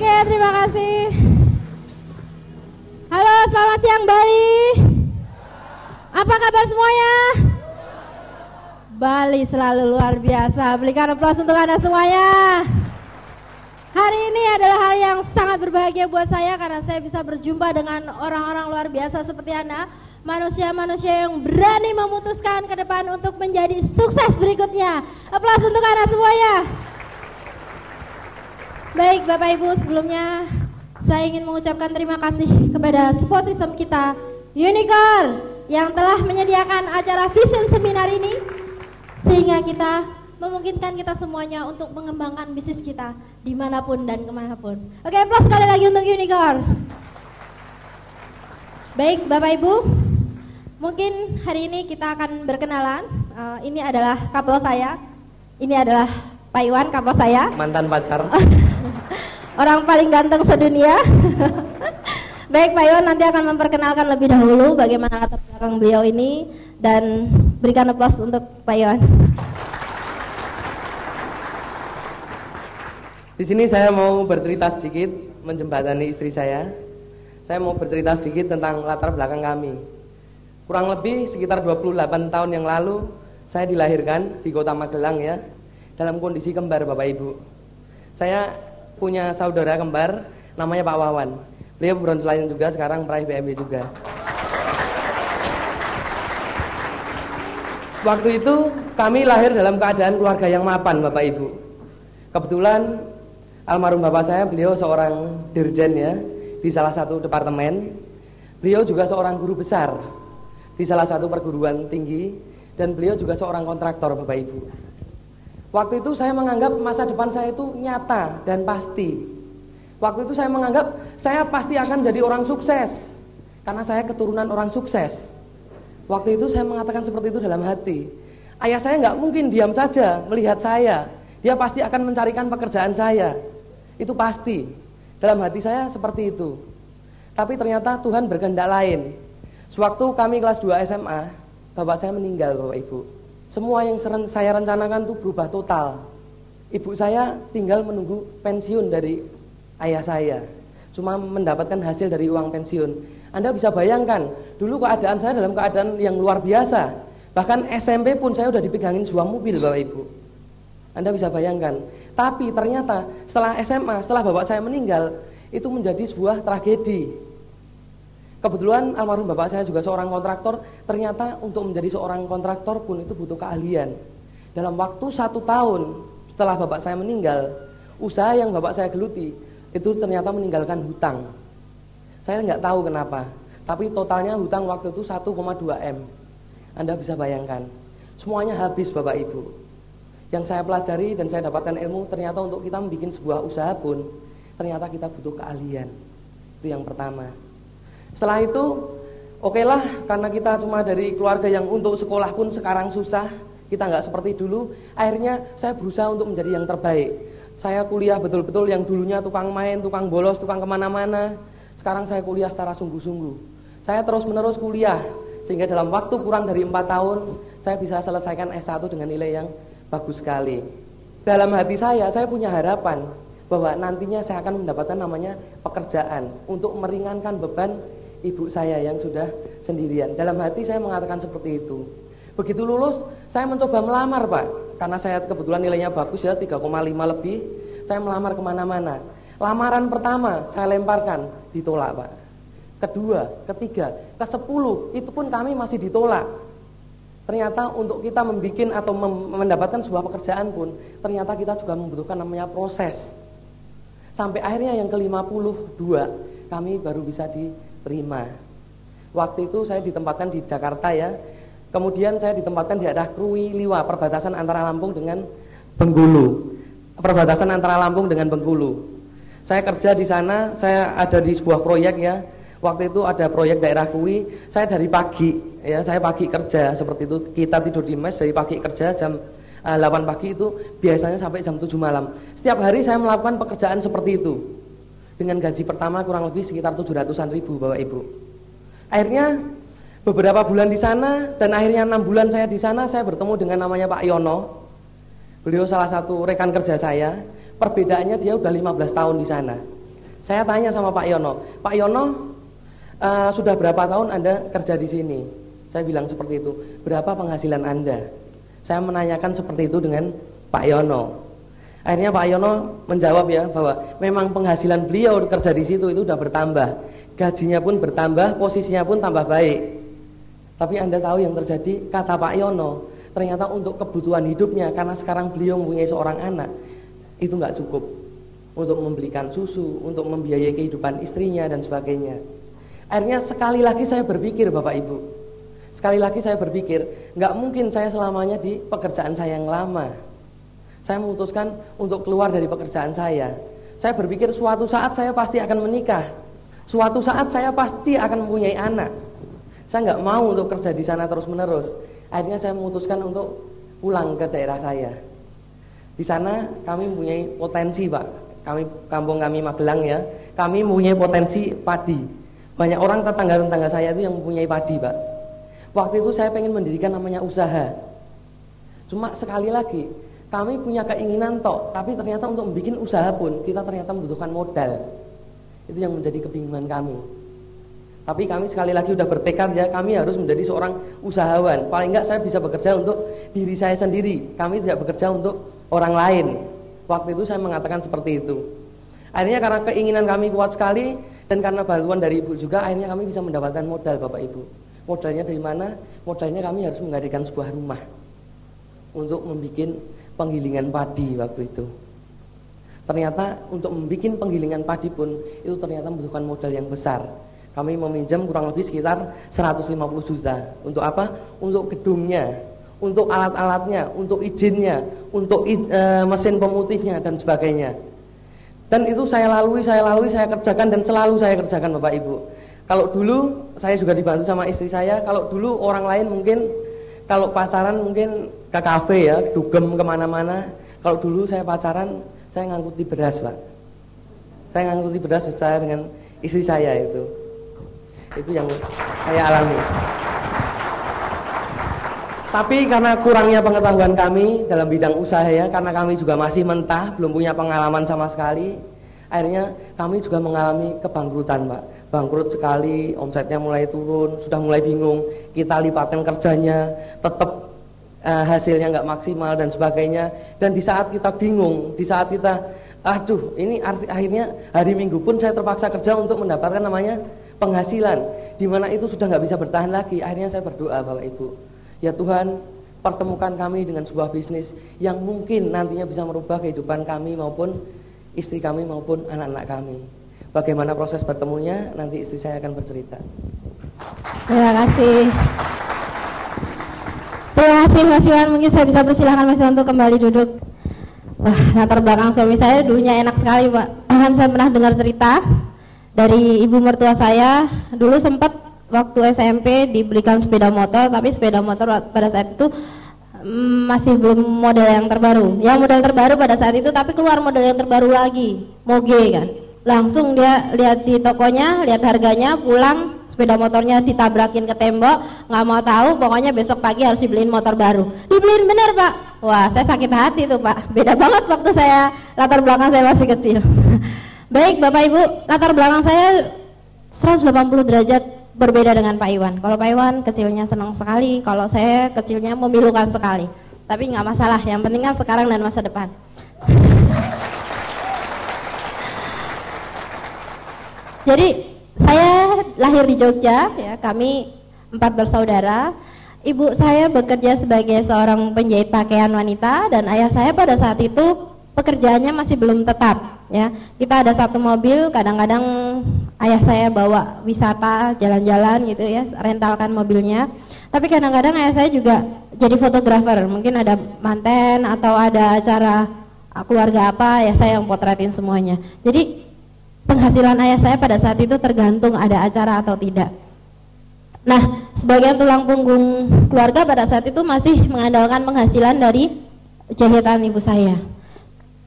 Oke, terima kasih. Halo, selamat siang Bali. Apa kabar semuanya? Bali selalu luar biasa. Berikan aplaus untuk Anda semuanya. Hari ini adalah hari yang sangat berbahagia buat saya karena saya bisa berjumpa dengan orang-orang luar biasa seperti Anda. Manusia-manusia yang berani memutuskan ke depan untuk menjadi sukses berikutnya. Aplaus untuk Anda semuanya. Baik Bapak Ibu, sebelumnya saya ingin mengucapkan terima kasih kepada support system kita Unicorn yang telah menyediakan acara Vision Seminar ini sehingga kita memungkinkan kita semuanya untuk mengembangkan bisnis kita dimanapun dan kemanapun. Oke, aplaus sekali lagi untuk Unicorn. Baik Bapak Ibu, mungkin hari ini kita akan berkenalan. Ini adalah couple saya. Ini adalah Pak Iwan, couple saya. Mantan pacar. Orang paling ganteng sedunia. Baik Pak Iwan nanti akan memperkenalkan lebih dahulu bagaimana latar belakang beliau ini dan berikan aplaus untuk Pak Iwan. Di sini saya mau bercerita sedikit menjembatani istri saya. Saya mau bercerita sedikit tentang latar belakang kami. Kurang lebih sekitar 28 tahun yang lalu saya dilahirkan di Kota Magelang ya, dalam kondisi kembar Bapak Ibu. Saya punya saudara kembar namanya Pak Wawan. Beliau bronze lion juga, sekarang peraih BMW juga. Waktu itu kami lahir dalam keadaan keluarga yang mapan Bapak Ibu. Kebetulan almarhum bapak saya, beliau seorang dirjen ya di salah satu departemen. Beliau juga seorang guru besar di salah satu perguruan tinggi dan beliau juga seorang kontraktor Bapak Ibu. Waktu itu saya menganggap masa depan saya itu nyata dan pasti. Waktu itu saya menganggap saya pasti akan jadi orang sukses karena saya keturunan orang sukses. Waktu itu saya mengatakan seperti itu dalam hati. Ayah saya nggak mungkin diam saja melihat saya. Dia pasti akan mencarikan pekerjaan saya. Itu pasti. Dalam hati saya seperti itu. Tapi ternyata Tuhan berkehendak lain. Sewaktu kami kelas 2 SMA, bapak saya meninggal Bapak Ibu. Semua yang saya rencanakan itu berubah total. Ibu saya tinggal menunggu pensiun dari ayah saya. Cuma mendapatkan hasil dari uang pensiun. Anda bisa bayangkan, dulu keadaan saya dalam keadaan yang luar biasa. Bahkan SMP pun saya udah dipegangin sebuah mobil Bapak Ibu. Anda bisa bayangkan. Tapi ternyata setelah SMA, setelah bapak saya meninggal, itu menjadi sebuah tragedi. Kebetulan almarhum bapak saya juga seorang kontraktor. Ternyata untuk menjadi seorang kontraktor pun itu butuh keahlian. Dalam waktu 1 tahun setelah bapak saya meninggal, usaha yang bapak saya geluti itu ternyata meninggalkan hutang. Saya nggak tahu kenapa, tapi totalnya hutang waktu itu 1,2 M. Anda bisa bayangkan, semuanya habis Bapak Ibu. Yang saya pelajari dan saya dapatkan ilmu, ternyata untuk kita membuat sebuah usaha pun ternyata kita butuh keahlian. Itu yang pertama. Setelah itu, okelah, karena kita cuma dari keluarga yang untuk sekolah pun sekarang susah, kita nggak seperti dulu. Akhirnya saya berusaha untuk menjadi yang terbaik. Saya kuliah betul-betul, yang dulunya tukang main, tukang bolos, tukang kemana-mana. Sekarang saya kuliah secara sungguh-sungguh. Saya terus-menerus kuliah, sehingga dalam waktu kurang dari 4 tahun saya bisa selesaikan S1 dengan nilai yang bagus sekali. Dalam hati saya punya harapan bahwa nantinya saya akan mendapatkan namanya pekerjaan untuk meringankan beban ibu saya yang sudah sendirian. Dalam hati saya mengatakan seperti itu. Begitu lulus, saya mencoba melamar Pak. Karena saya kebetulan nilainya bagus ya, 3,5 lebih. Saya melamar kemana-mana. Lamaran pertama saya lemparkan, ditolak Pak. Kedua, ketiga, ke-10 itu pun kami masih ditolak. Ternyata untuk kita membuat atau mendapatkan sebuah pekerjaan pun, ternyata kita juga membutuhkan namanya proses. Sampai akhirnya yang ke-52 kami baru bisa diterima. Waktu itu saya ditempatkan di Jakarta ya. Kemudian saya ditempatkan di daerah Krui Liwa, perbatasan antara Lampung dengan Bengkulu. Perbatasan antara Lampung dengan Bengkulu. Saya kerja di sana, saya ada di sebuah proyek ya. Waktu itu ada proyek daerah Krui, saya dari pagi ya, saya pagi kerja seperti itu. Kita tidur di mes dari pagi kerja jam 8 pagi itu biasanya sampai jam 7 malam. Setiap hari saya melakukan pekerjaan seperti itu. Dengan gaji pertama kurang lebih sekitar 700-an ribu Bapak Ibu. Akhirnya beberapa bulan di sana dan akhirnya 6 bulan saya di sana, saya bertemu dengan namanya Pak Yono. Beliau salah satu rekan kerja saya. Perbedaannya dia udah 15 tahun di sana. Saya tanya sama Pak Yono, Pak Yono, sudah berapa tahun Anda kerja di sini? Saya bilang seperti itu. Berapa penghasilan Anda? Saya menanyakan seperti itu dengan Pak Yono. Akhirnya Pak Yono menjawab ya bahwa memang penghasilan beliau kerja di situ itu sudah bertambah, gajinya pun bertambah, posisinya pun tambah baik. Tapi Anda tahu yang terjadi? Kata Pak Yono, ternyata untuk kebutuhan hidupnya, karena sekarang beliau mempunyai seorang anak, itu nggak cukup untuk membelikan susu, untuk membiayai kehidupan istrinya dan sebagainya. Akhirnya sekali lagi saya berpikir, Bapak Ibu, sekali lagi saya berpikir, nggak mungkin saya selamanya di pekerjaan saya yang lama. Saya memutuskan untuk keluar dari pekerjaan saya. Saya berpikir suatu saat saya pasti akan menikah, suatu saat saya pasti akan mempunyai anak. Saya nggak mau untuk kerja di sana terus menerus. Akhirnya saya memutuskan untuk pulang ke daerah saya. Di sana kami mempunyai potensi, Pak. Kampung kami Magelang ya, kami mempunyai potensi padi. Banyak orang tetangga-tetangga saya itu yang mempunyai padi, Pak. Waktu itu saya pengen mendirikan namanya usaha. Cuma sekali lagi, kami punya keinginan tok, tapi ternyata untuk membuat usaha pun kita ternyata membutuhkan modal. Itu yang menjadi kebingungan kami. Tapi kami sekali lagi sudah bertekad ya, kami harus menjadi seorang usahawan. Paling enggak saya bisa bekerja untuk diri saya sendiri. Kami tidak bekerja untuk orang lain. Waktu itu saya mengatakan seperti itu. Akhirnya karena keinginan kami kuat sekali, dan karena bantuan dari ibu juga, akhirnya kami bisa mendapatkan modal, Bapak Ibu. Modalnya dari mana? Modalnya kami harus menghadirkan sebuah rumah untuk membuat penggilingan padi waktu itu. Ternyata untuk membuat penggilingan padi pun itu ternyata membutuhkan modal yang besar. Kami meminjam kurang lebih sekitar 150 juta. Untuk apa? Untuk gedungnya, untuk alat-alatnya, untuk izinnya, untuk mesin pemutihnya dan sebagainya. Dan itu saya lalui, saya kerjakan dan selalu saya kerjakan, Bapak Ibu. Kalau dulu saya juga dibantu sama istri saya. Kalau dulu orang lain mungkin kalau pacaran mungkin ke kafe ya, dugem kemana-mana. Kalau dulu saya pacaran, saya ngangkuti beras, Pak. Saya ngangkuti beras saya dengan istri saya itu. Itu yang saya alami. Tapi karena kurangnya pengetahuan kami dalam bidang usaha ya, karena kami juga masih mentah, belum punya pengalaman sama sekali, akhirnya kami juga mengalami kebangkrutan, Pak. Bangkrut sekali, omsetnya mulai turun, sudah mulai bingung, kita lipatkan kerjanya, tetap hasilnya nggak maksimal dan sebagainya. Dan di saat kita bingung, di saat kita, aduh, ini akhirnya hari Minggu pun saya terpaksa kerja untuk mendapatkan namanya penghasilan, di mana itu sudah nggak bisa bertahan lagi. Akhirnya saya berdoa, Bapak Ibu, ya Tuhan, pertemukan kami dengan sebuah bisnis yang mungkin nantinya bisa merubah kehidupan kami maupun istri kami maupun anak-anak kami. Bagaimana proses bertemunya, nanti istri saya akan bercerita. Terima kasih. Terima kasih Mas Iwan. Mungkin saya bisa persilahkan Mas Iwan untuk kembali duduk. Wah, latar belakang suami saya dulunya enak sekali, Pak. Saya pernah dengar cerita dari ibu mertua saya. Dulu sempat waktu SMP dibelikan sepeda motor, tapi sepeda motor pada saat itu masih belum model yang terbaru. Yang model terbaru pada saat itu, tapi keluar model yang terbaru lagi, Moge kan. Langsung dia lihat di tokonya, lihat harganya, pulang sepeda motornya ditabrakin ke tembok, nggak mau tahu, pokoknya besok pagi harus dibeliin motor baru. Dibeliin bener, Pak. Wah, saya sakit hati tuh, Pak. Beda banget waktu saya latar belakang saya masih kecil. Baik Bapak Ibu, latar belakang saya 180 derajat berbeda dengan Pak Iwan. Kalau Pak Iwan kecilnya senang sekali, kalau saya kecilnya memilukan sekali. Tapi nggak masalah, yang penting kan sekarang dan masa depan. Jadi saya lahir di Jogja, ya, kami 4 bersaudara. Ibu saya bekerja sebagai seorang penjahit pakaian wanita, dan ayah saya pada saat itu pekerjaannya masih belum tetap. Ya, kita ada satu mobil, kadang-kadang ayah saya bawa wisata, jalan-jalan gitu ya, rentalkan mobilnya. Tapi kadang-kadang ayah saya juga jadi fotografer, mungkin ada manten atau ada acara keluarga apa, ya saya yang potretin semuanya. Jadi penghasilan ayah saya pada saat itu tergantung ada acara atau tidak. Nah, sebagian tulang punggung keluarga pada saat itu masih mengandalkan penghasilan dari jahitan ibu saya.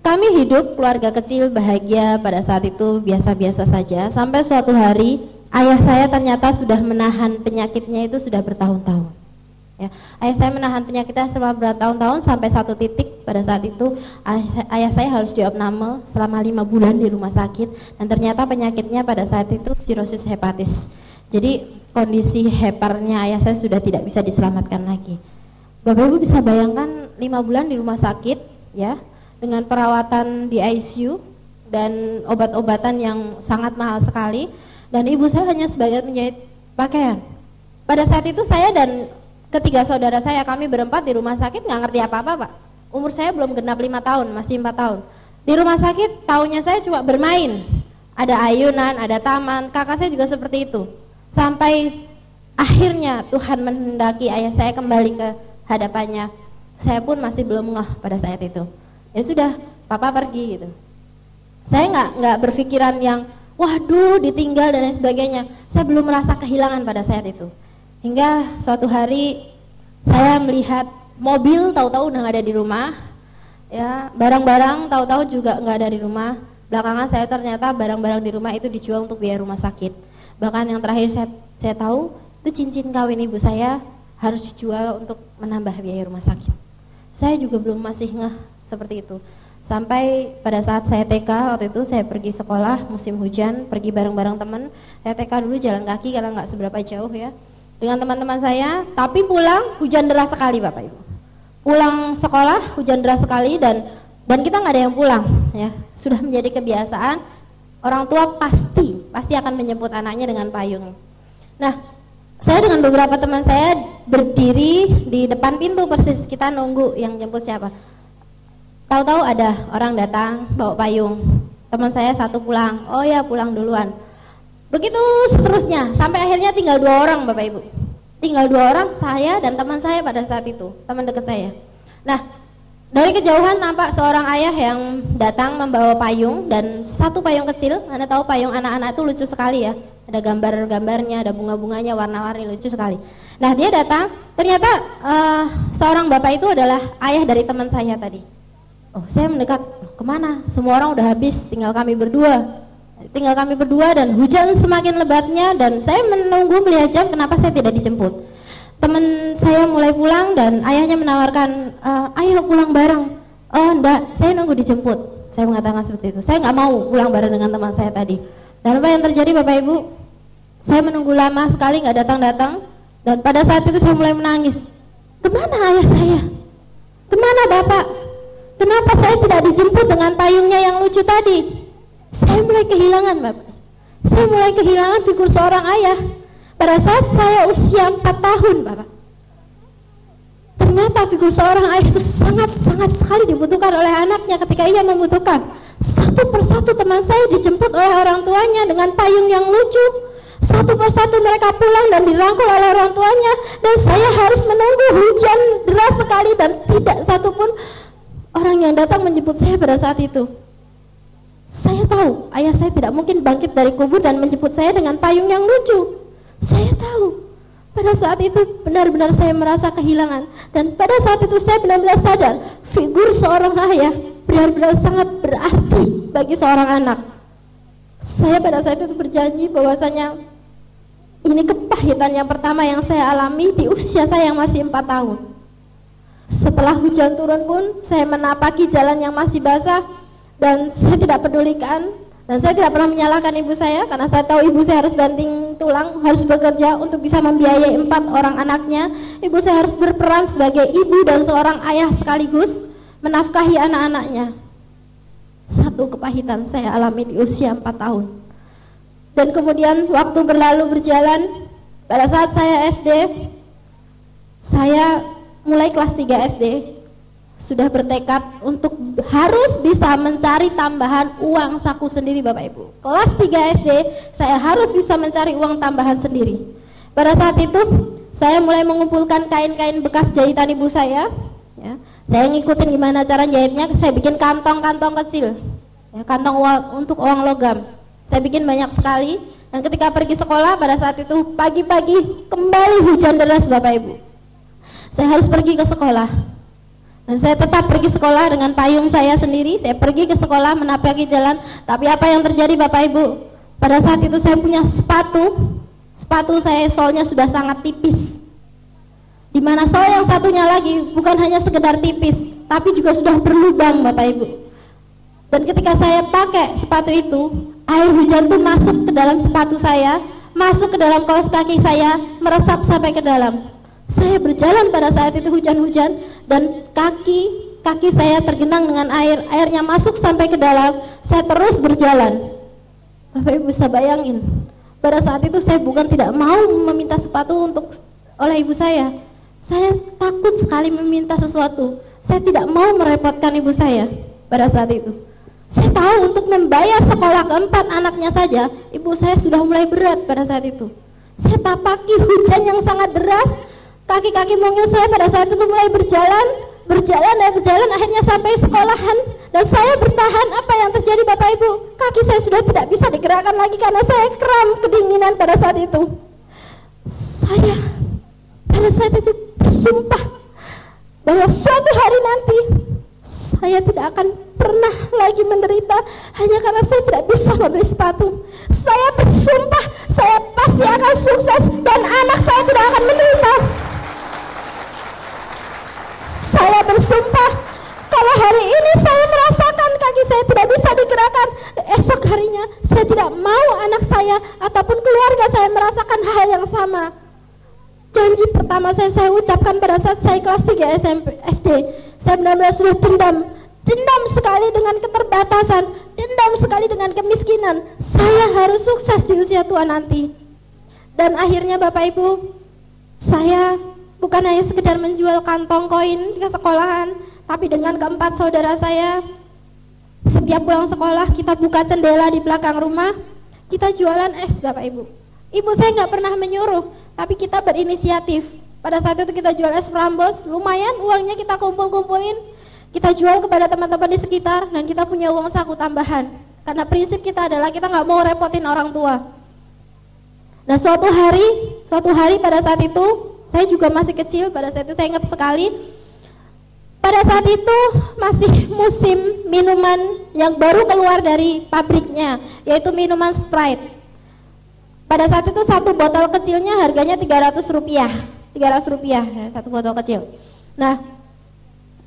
Kami hidup keluarga kecil bahagia pada saat itu biasa-biasa saja, sampai suatu hari ayah saya ternyata sudah menahan penyakitnya itu sudah bertahun-tahun. Ya, ayah saya menahan penyakitnya selama bertahun-tahun sampai satu titik pada saat itu ayah saya harus diopname selama 5 bulan di rumah sakit, dan ternyata penyakitnya pada saat itu sirosis hepatis. Jadi kondisi heparnya ayah saya sudah tidak bisa diselamatkan lagi. Bapak Ibu bisa bayangkan 5 bulan di rumah sakit ya, dengan perawatan di ICU dan obat-obatan yang sangat mahal sekali, dan ibu saya hanya sebagai penjahit pakaian. Pada saat itu saya dan ketiga saudara saya, kami berempat di rumah sakit nggak ngerti apa-apa Pak. Umur saya belum genap 5 tahun, masih 4 tahun. Di rumah sakit tahunya saya cuma bermain. Ada ayunan, ada taman, kakak saya juga seperti itu. Sampai akhirnya Tuhan menghendaki ayah saya kembali ke hadapannya. Saya pun masih belum ngeh pada saat itu. Ya sudah, papa pergi gitu. Saya nggak berpikiran yang waduh ditinggal dan lain sebagainya. Saya belum merasa kehilangan pada saat itu. Hingga suatu hari saya melihat mobil tahu-tahu udah nggak ada di rumah, ya barang-barang tahu-tahu juga nggak ada di rumah. Belakangan saya ternyata barang-barang di rumah itu dijual untuk biaya rumah sakit. Bahkan yang terakhir saya tahu itu cincin kawin ibu saya harus dijual untuk menambah biaya rumah sakit. Saya juga belum masih ngeh seperti itu. Sampai pada saat saya TK waktu itu saya pergi sekolah musim hujan, pergi bareng-bareng teman. Saya TK dulu jalan kaki karena nggak seberapa jauh ya, dengan teman-teman saya, tapi pulang hujan deras sekali Bapak Ibu. Pulang sekolah hujan deras sekali dan kita nggak ada yang pulang ya. Sudah menjadi kebiasaan, orang tua pasti akan menjemput anaknya dengan payung. Nah, saya dengan beberapa teman saya berdiri di depan pintu persis, kita nunggu yang jemput siapa. Tahu-tahu ada orang datang bawa payung. Teman saya satu pulang, oh ya pulang duluan. Begitu seterusnya, sampai akhirnya tinggal 2 orang Bapak Ibu. Tinggal 2 orang, saya dan teman saya pada saat itu, teman dekat saya. Nah, dari kejauhan nampak seorang ayah yang datang membawa payung, dan satu payung kecil. Anda tahu payung anak-anak itu lucu sekali ya. Ada gambar-gambarnya, ada bunga-bunganya, warna-warni, lucu sekali. Nah, dia datang, ternyata seorang bapak itu adalah ayah dari teman saya tadi. Oh, saya mendekat, kemana? Semua orang udah habis, tinggal kami berdua dan hujan semakin lebatnya, dan saya menunggu melihat jam kenapa saya tidak dijemput. Teman saya mulai pulang dan ayahnya menawarkan, ayo pulang bareng. Oh enggak, saya nunggu dijemput. Saya mengatakan seperti itu, saya nggak mau pulang bareng dengan teman saya tadi. Dan apa yang terjadi Bapak Ibu? Saya menunggu lama sekali nggak datang-datang, dan pada saat itu saya mulai menangis. Kemana ayah saya? Kemana Bapak? Kenapa saya tidak dijemput dengan payungnya yang lucu tadi? Saya mulai kehilangan Bapak. Saya mulai kehilangan figur seorang ayah pada saat saya usia 4 tahun Bapak. Ternyata figur seorang ayah itu sangat-sangat sekali dibutuhkan oleh anaknya ketika ia membutuhkan. Satu persatu teman saya dijemput oleh orang tuanya dengan payung yang lucu. Satu persatu mereka pulang dan dirangkul oleh orang tuanya, dan saya harus menunggu hujan deras sekali dan tidak satupun orang yang datang menjemput saya pada saat itu. Saya tahu ayah saya tidak mungkin bangkit dari kubur dan menjemput saya dengan payung yang lucu. Saya tahu pada saat itu benar-benar saya merasa kehilangan, dan pada saat itu saya benar-benar sadar figur seorang ayah benar-benar sangat berarti bagi seorang anak. Saya pada saat itu berjanji bahwasanya ini kepahitan yang pertama yang saya alami di usia saya yang masih 4 tahun. Setelah hujan turun pun saya menapaki jalan yang masih basah, dan saya tidak pedulikan, dan saya tidak pernah menyalahkan ibu saya karena saya tahu ibu saya harus banting tulang, harus bekerja untuk bisa membiayai 4 orang anaknya. Ibu saya harus berperan sebagai ibu dan seorang ayah sekaligus menafkahi anak-anaknya. Satu kepahitan saya alami di usia 4 tahun. Dan kemudian waktu berlalu berjalan, pada saat saya SD, saya mulai kelas 3 SD sudah bertekad untuk harus bisa mencari tambahan uang saku sendiri Bapak Ibu. Kelas 3 SD saya harus bisa mencari uang tambahan sendiri. Pada saat itu saya mulai mengumpulkan kain-kain bekas jahitan ibu saya ya. Saya ngikutin gimana cara jahitnya, saya bikin kantong-kantong kecil ya, kantong untuk uang logam. Saya bikin banyak sekali, dan ketika pergi sekolah pada saat itu pagi-pagi kembali hujan deras Bapak Ibu. Saya harus pergi ke sekolah, dan saya tetap pergi sekolah dengan payung saya sendiri. Saya pergi ke sekolah menapaki jalan, tapi apa yang terjadi Bapak Ibu? Pada saat itu saya punya sepatu saya solnya sudah sangat tipis. Di mana sol yang satunya lagi bukan hanya sekedar tipis, tapi juga sudah berlubang Bapak Ibu. Dan ketika saya pakai sepatu itu, air hujan tuh masuk ke dalam sepatu saya, masuk ke dalam kaos kaki saya, meresap sampai ke dalam. Saya berjalan pada saat itu hujan-hujan dan kaki saya tergenang dengan air, airnya masuk sampai ke dalam. Saya terus berjalan. Bapak Ibu bisa bayangin, pada saat itu saya bukan tidak mau meminta sepatu oleh ibu saya. Saya takut sekali meminta sesuatu. Saya tidak mau merepotkan ibu saya pada saat itu. Saya tahu untuk membayar sekolah keempat anaknya saja, ibu saya sudah mulai berat pada saat itu. Saya tapaki hujan yang sangat deras, kaki-kaki mungil saya pada saat itu mulai berjalan, akhirnya sampai sekolahan. Dan saya bertahan. Apa yang terjadi Bapak Ibu? Kaki saya sudah tidak bisa digerakkan lagi karena saya kram kedinginan pada saat itu. Saya pada saat itu bersumpah bahwa suatu hari nanti saya tidak akan pernah lagi menderita hanya karena saya tidak bisa membeli sepatu. Saya bersumpah saya pasti akan sukses dan anak saya tidak akan menderita. Saya bersumpah kalau hari ini saya merasakan kaki saya tidak bisa digerakkan, esok harinya saya tidak mau anak saya ataupun keluarga saya merasakan hal yang sama. Janji pertama saya ucapkan pada saat saya kelas 3 SD. Saya benar-benar sudah dendam sekali dengan keterbatasan, dendam sekali dengan kemiskinan. Saya harus sukses di usia tua nanti. Dan akhirnya Bapak Ibu, saya bukan hanya sekedar menjual kantong koin ke sekolahan, tapi dengan keempat saudara saya, setiap pulang sekolah kita buka jendela di belakang rumah, kita jualan es Bapak Ibu. Ibu saya nggak pernah menyuruh, tapi kita berinisiatif. Pada saat itu kita jual es Prambos, lumayan uangnya kita kumpulin, kita jual kepada teman-teman di sekitar, dan kita punya uang saku tambahan. Karena prinsip kita adalah kita nggak mau repotin orang tua. Nah suatu hari pada saat itu, saya juga masih kecil, pada saat itu saya ingat sekali. Pada saat itu masih musim minuman yang baru keluar dari pabriknya, yaitu minuman Sprite. Pada saat itu satu botol kecilnya harganya 300 rupiah ya, satu botol kecil. Nah,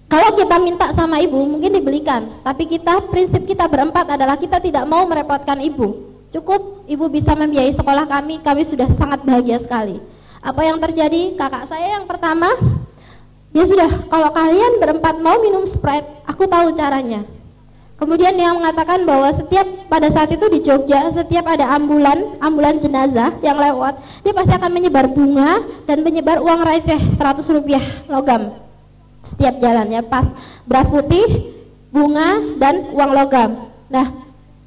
kalau kita minta sama ibu mungkin dibelikan, tapi prinsip kita berempat adalah kita tidak mau merepotkan ibu. Cukup ibu bisa membiayai sekolah kami sudah sangat bahagia sekali. Apa yang terjadi? Kakak saya yang pertama, dia sudah, kalau kalian berempat mau minum Sprite, aku tahu caranya. Kemudian dia mengatakan bahwa pada saat itu di Jogja, setiap ada ambulan jenazah yang lewat, dia pasti akan menyebar bunga dan menyebar uang receh 100 rupiah logam. Setiap jalan ya, pas beras putih, bunga dan uang logam. Nah,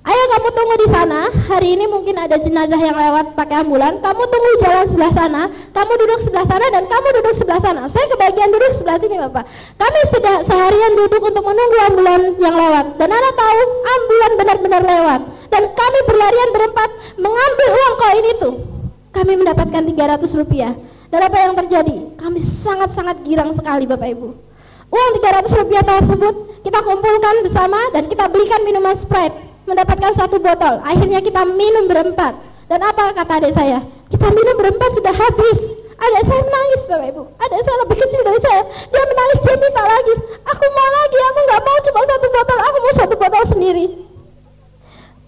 ayo kamu tunggu di sana, hari ini mungkin ada jenazah yang lewat pakai ambulan, kamu tunggu jalan sebelah sana, kamu duduk sebelah sana dan kamu duduk sebelah sana. Saya kebagian duduk sebelah sini Bapak. Kami sudah seharian duduk untuk menunggu ambulan yang lewat, dan Anda tahu ambulan benar-benar lewat, dan kami berlarian berempat mengambil uang koin itu. Kami mendapatkan 300 rupiah. Dan apa yang terjadi? Kami sangat-sangat girang sekali Bapak Ibu. Uang 300 rupiah tersebut kita kumpulkan bersama dan kita belikan minuman Sprite, mendapatkan satu botol. Akhirnya kita minum berempat. Dan apa kata adik saya? Kita minum berempat sudah habis. Adik saya menangis Bapak Ibu. Adik saya lebih kecil dari saya. Dia menangis, dia minta lagi. Aku mau lagi, aku nggak mau cuma satu botol, aku mau satu botol sendiri.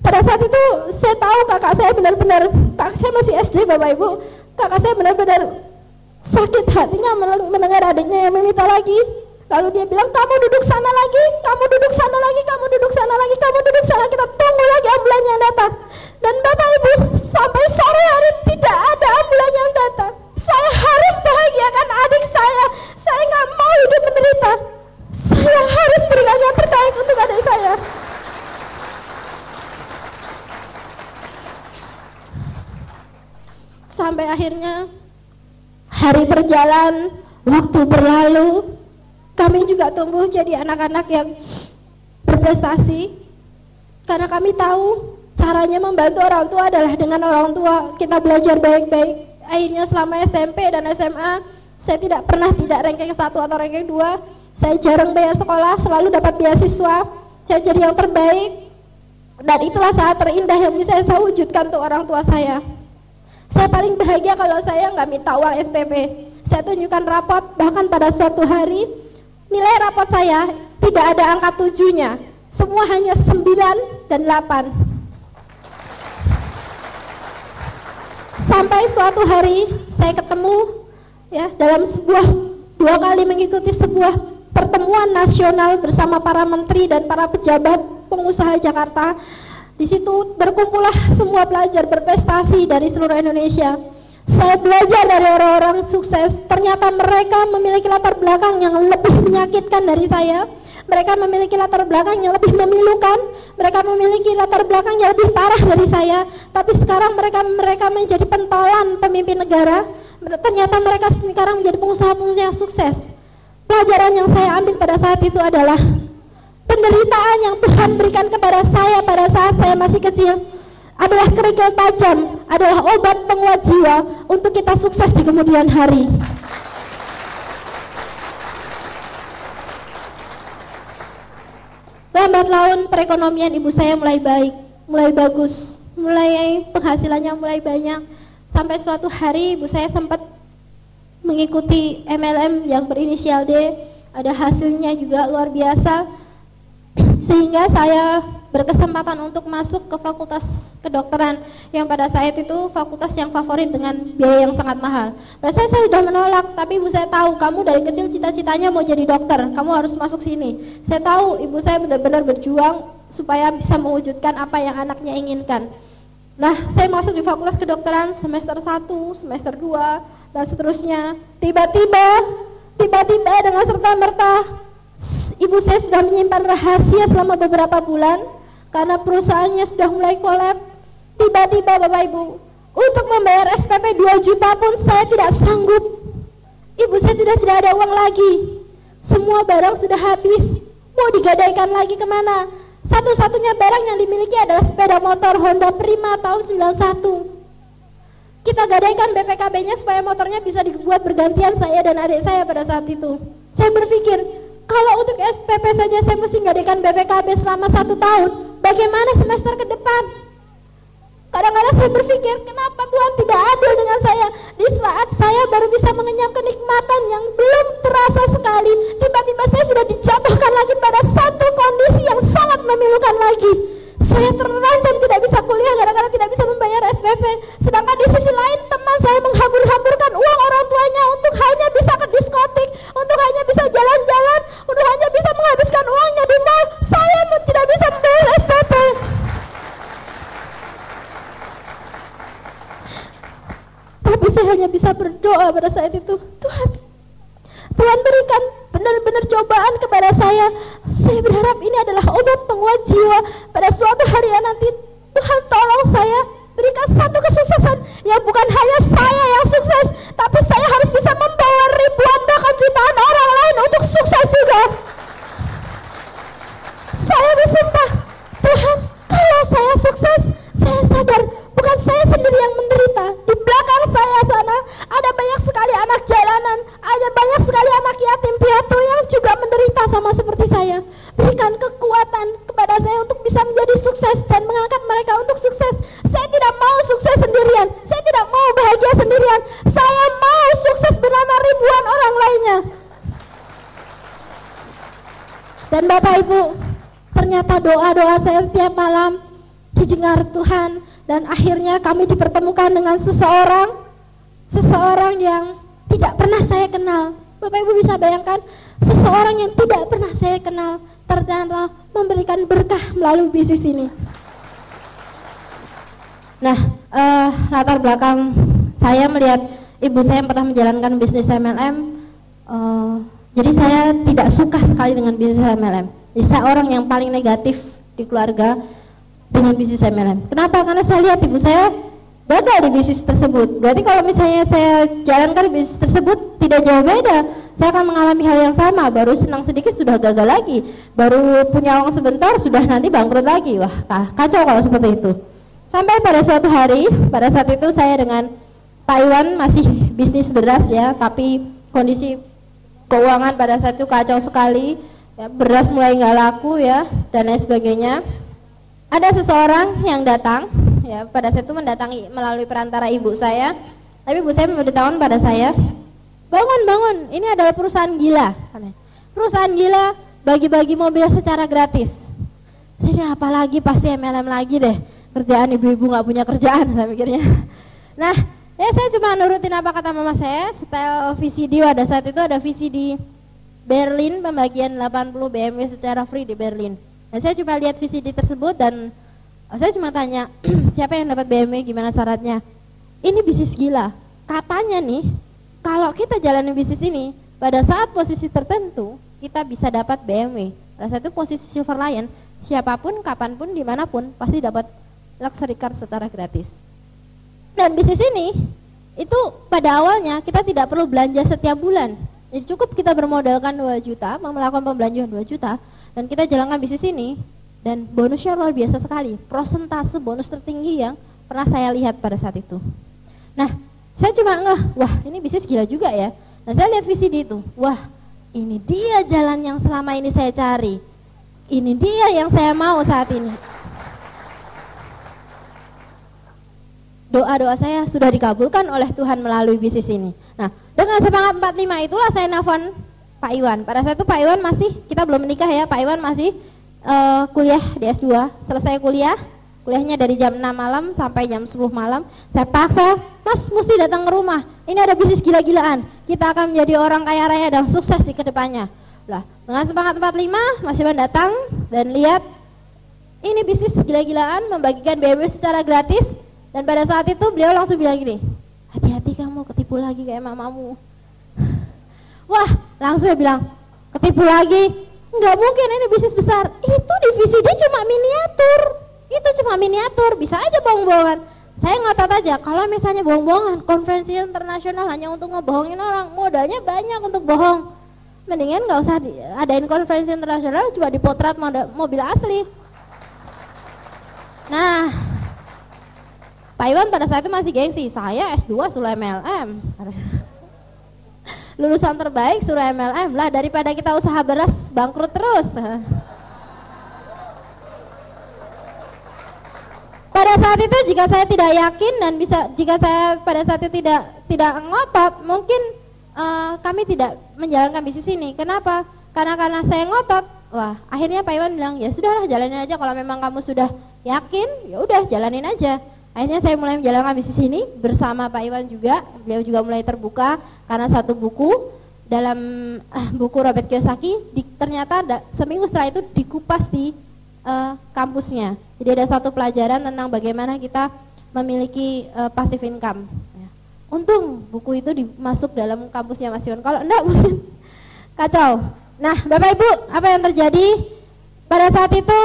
Pada saat itu saya tahu kakak saya benar-benar, kakak saya masih SD Bapak Ibu. Kakak saya benar-benar sakit hatinya mendengar adiknya yang meminta lagi. Lalu dia bilang, kamu duduk sana lagi, kamu duduk sana lagi, kamu duduk sana lagi, kamu duduk sana, kita tunggu lagi ambulan yang datang. Dan Bapak Ibu, sampai sore hari tidak ada ambulan yang datang. Saya harus bahagiakan adik saya nggak mau hidup menderita. Saya harus berikan yang terbaik untuk adik saya. Sampai akhirnya hari berjalan, waktu berlalu, kami juga tumbuh jadi anak-anak yang berprestasi. Karena kami tahu caranya membantu orang tua adalah dengan orang tua kita belajar baik-baik. Akhirnya selama SMP dan SMA, saya tidak pernah tidak ranking 1 atau ranking 2. Saya jarang bayar sekolah, selalu dapat beasiswa. Saya jadi yang terbaik. Dan itulah saat terindah yang bisa saya wujudkan untuk orang tua saya. Saya paling bahagia kalau saya nggak minta uang SPP. Saya tunjukkan rapot, bahkan pada suatu hari nilai rapot saya tidak ada angka 7-nya. Semua hanya 9 dan 8. Sampai suatu hari saya ketemu ya dalam dua kali mengikuti sebuah pertemuan nasional bersama para menteri dan para pejabat pengusaha Jakarta. Di situ berkumpullah semua pelajar berprestasi dari seluruh Indonesia. Saya belajar dari orang-orang sukses. Ternyata mereka memiliki latar belakang yang lebih menyakitkan dari saya. Mereka memiliki latar belakang yang lebih memilukan. Mereka memiliki latar belakang yang lebih parah dari saya. Tapi sekarang mereka menjadi pentolan pemimpin negara. Ternyata mereka sekarang menjadi pengusaha-pengusaha yang sukses. Pelajaran yang saya ambil pada saat itu adalah penderitaan yang Tuhan berikan kepada saya pada saat saya masih kecil adalah kerikil tajam, adalah obat penguat jiwa untuk kita sukses di kemudian hari. Lambat laun perekonomian ibu saya mulai baik, mulai bagus, mulai penghasilannya mulai banyak. Sampai suatu hari ibu saya sempat mengikuti MLM yang berinisial D, ada hasilnya juga luar biasa, sehingga saya berkesempatan untuk masuk ke fakultas kedokteran yang pada saat itu fakultas yang favorit dengan biaya yang sangat mahal. Pada saya sudah menolak, tapi ibu saya tahu kamu dari kecil cita-citanya mau jadi dokter, kamu harus masuk sini. Saya tahu ibu saya benar-benar berjuang supaya bisa mewujudkan apa yang anaknya inginkan. Nah, saya masuk di fakultas kedokteran semester 1, semester 2, dan seterusnya. Tiba-tiba dengan serta-merta ibu saya sudah menyimpan rahasia selama beberapa bulan karena perusahaannya sudah mulai kolab. Tiba-tiba Bapak Ibu, untuk membayar SPP 2 juta pun saya tidak sanggup. Ibu saya sudah tidak ada uang lagi. Semua barang sudah habis. Mau digadaikan lagi kemana? Satu-satunya barang yang dimiliki adalah sepeda motor Honda Prima tahun 91. Kita gadaikan BPKB-nya supaya motornya bisa dibuat bergantian saya dan adik saya pada saat itu. Saya berpikir, kalau untuk SPP saja saya mesti gadaikan BPKB selama 1 tahun, bagaimana semester ke depan? Kadang-kadang saya berpikir, kenapa Tuhan tidak adil dengan saya? Di saat saya baru bisa mengenyam kenikmatan yang belum terasa sekali, tiba-tiba saya sudah dijatuhkan lagi pada satu kondisi yang sangat memilukan lagi. Saya terancam tidak bisa kuliah gara-gara tidak bisa membayar SPP. Sedangkan di sisi lain teman saya menghambur-hamburkan uang orang tuanya untuk hanya bisa ke diskotik, untuk hanya bisa jalan-jalan, untuk hanya bisa menghabiskan uangnya di mall. Saya tidak bisa membayar SPP. Tapi saya hanya bisa berdoa pada saat itu, Tuhan berikan benar-benar cobaan kepada saya. Saya berharap ini adalah obat penguat jiwa. Pada suatu hari nanti Tuhan tolong saya berikan satu kesuksesan yang bukan hanya saya yang sukses, tapi saya harus bisa membawa ribuan bahkan jutaan orang lain untuk sukses juga. Saya bersumpah, Tuhan, kalau saya sukses, saya sadar bukan saya sendiri yang menderita. Di belakang saya sana ada banyak sekali anak jalanan, ada banyak sekali anak yatim piatu yang juga menderita sama seperti saya. Berikan kekuatan kepada saya untuk bisa menjadi sukses dan mengangkat mereka untuk sukses. Saya tidak mau sukses sendirian, saya tidak mau bahagia sendirian, saya mau sukses bersama ribuan orang lainnya. Dan Bapak Ibu, ternyata doa-doa saya setiap malam didengar Tuhan. Dan akhirnya kami dipertemukan dengan seseorang yang tidak pernah saya kenal. Bapak Ibu bisa bayangkan, seseorang yang tidak pernah saya kenal ternyata memberikan berkah melalui bisnis ini. Nah, latar belakang saya melihat ibu saya yang pernah menjalankan bisnis MLM, jadi saya tidak suka sekali dengan bisnis MLM. Jadi saya orang yang paling negatif di keluarga dengan bisnis MLM. Kenapa? Karena saya lihat ibu saya gagal di bisnis tersebut. Berarti kalau misalnya saya jalankan bisnis tersebut tidak jauh beda. Saya akan mengalami hal yang sama. Baru senang sedikit sudah gagal lagi. Baru punya uang sebentar sudah nanti bangkrut lagi. Wah, kacau kalau seperti itu. Sampai pada suatu hari, pada saat itu saya dengan Pak Iwan masih bisnis beras ya, tapi kondisi keuangan pada saat itu kacau sekali. Ya, beras mulai nggak laku ya dan lain sebagainya. Ada seseorang yang datang, ya pada saat itu mendatangi melalui perantara ibu saya, tapi ibu saya memberitahukan pada saya, bangun, ini adalah perusahaan gila. Perusahaan gila bagi-bagi mobil secara gratis. Saya apalagi pasti MLM lagi deh, kerjaan ibu-ibu nggak punya kerjaan saya mikirnya. Nah, ya saya cuma nurutin apa kata mama saya. Setel VCD, pada saat itu ada VCD Berlin, pembagian 80 BMW secara free di Berlin. Dan saya cuma lihat VCD tersebut dan saya cuma tanya, siapa yang dapat BMW, gimana syaratnya? Ini bisnis gila. Katanya nih, kalau kita jalanin bisnis ini, pada saat posisi tertentu, kita bisa dapat BMW. Pada saat itu posisi Silver Lion, siapapun, kapanpun, dimanapun, pasti dapat luxury car secara gratis. Dan bisnis ini, itu pada awalnya kita tidak perlu belanja setiap bulan. Jadi cukup kita bermodalkan 2 juta, melakukan pembelanjaan 2 juta, dan kita jalankan bisnis ini, dan bonusnya luar biasa sekali. Prosentase bonus tertinggi yang pernah saya lihat pada saat itu. Nah, saya cuma wah ini bisnis gila juga ya. Nah, saya lihat VCD itu, wah ini dia jalan yang selama ini saya cari. Ini dia yang saya mau saat ini. Doa-doa saya sudah dikabulkan oleh Tuhan melalui bisnis ini. Nah, dengan semangat 45 itulah saya nelfon Pak Iwan. Pada saat itu Pak Iwan masih, kita belum menikah ya, Pak Iwan masih kuliah di S2. Selesai kuliahnya dari jam 6 malam sampai jam 10 malam. Saya paksa, Mas mesti datang ke rumah. Ini ada bisnis gila-gilaan. Kita akan menjadi orang kaya raya dan sukses di kedepannya. Lah, dengan semangat 45, Mas Iwan datang dan lihat ini bisnis gila-gilaan, membagikan BMW secara gratis. Dan pada saat itu beliau langsung bilang gini, hati-hati kamu ketipu lagi kayak mamamu. Wah, langsung dia bilang, ketipu lagi? Enggak mungkin, ini bisnis besar. Itu di VCD cuma miniatur. Itu cuma miniatur, bisa aja bohong-bohongan. Saya ngotot aja, kalau misalnya bohong-bohongan, konferensi internasional hanya untuk ngebohongin orang, modalnya banyak untuk bohong. Mendingan nggak usah adain konferensi internasional, cuma dipotret mobil asli. Nah, Pak Iwan pada saat itu masih gengsi, saya S2 suruh MLM. Lulusan terbaik suruh MLM lah, daripada kita usaha beras bangkrut terus. Pada saat itu jika saya tidak yakin dan jika saya pada saat itu tidak ngotot, mungkin kami tidak menjalankan bisnis ini. Kenapa? Karena saya ngotot. Wah, akhirnya Pak Iwan bilang, ya sudahlah jalanin aja, kalau memang kamu sudah yakin, ya udah jalanin aja. Akhirnya saya mulai menjalankan bisnis ini bersama Pak Iwan juga. Beliau juga mulai terbuka karena satu buku, dalam buku Robert Kiyosaki ternyata seminggu setelah itu dikupas di kampusnya. Jadi ada satu pelajaran tentang bagaimana kita memiliki passive income. Untung buku itu dimasuk dalam kampusnya Mas Iwan. Kalau enggak mungkin kacau. Nah, Bapak Ibu, apa yang terjadi? Pada saat itu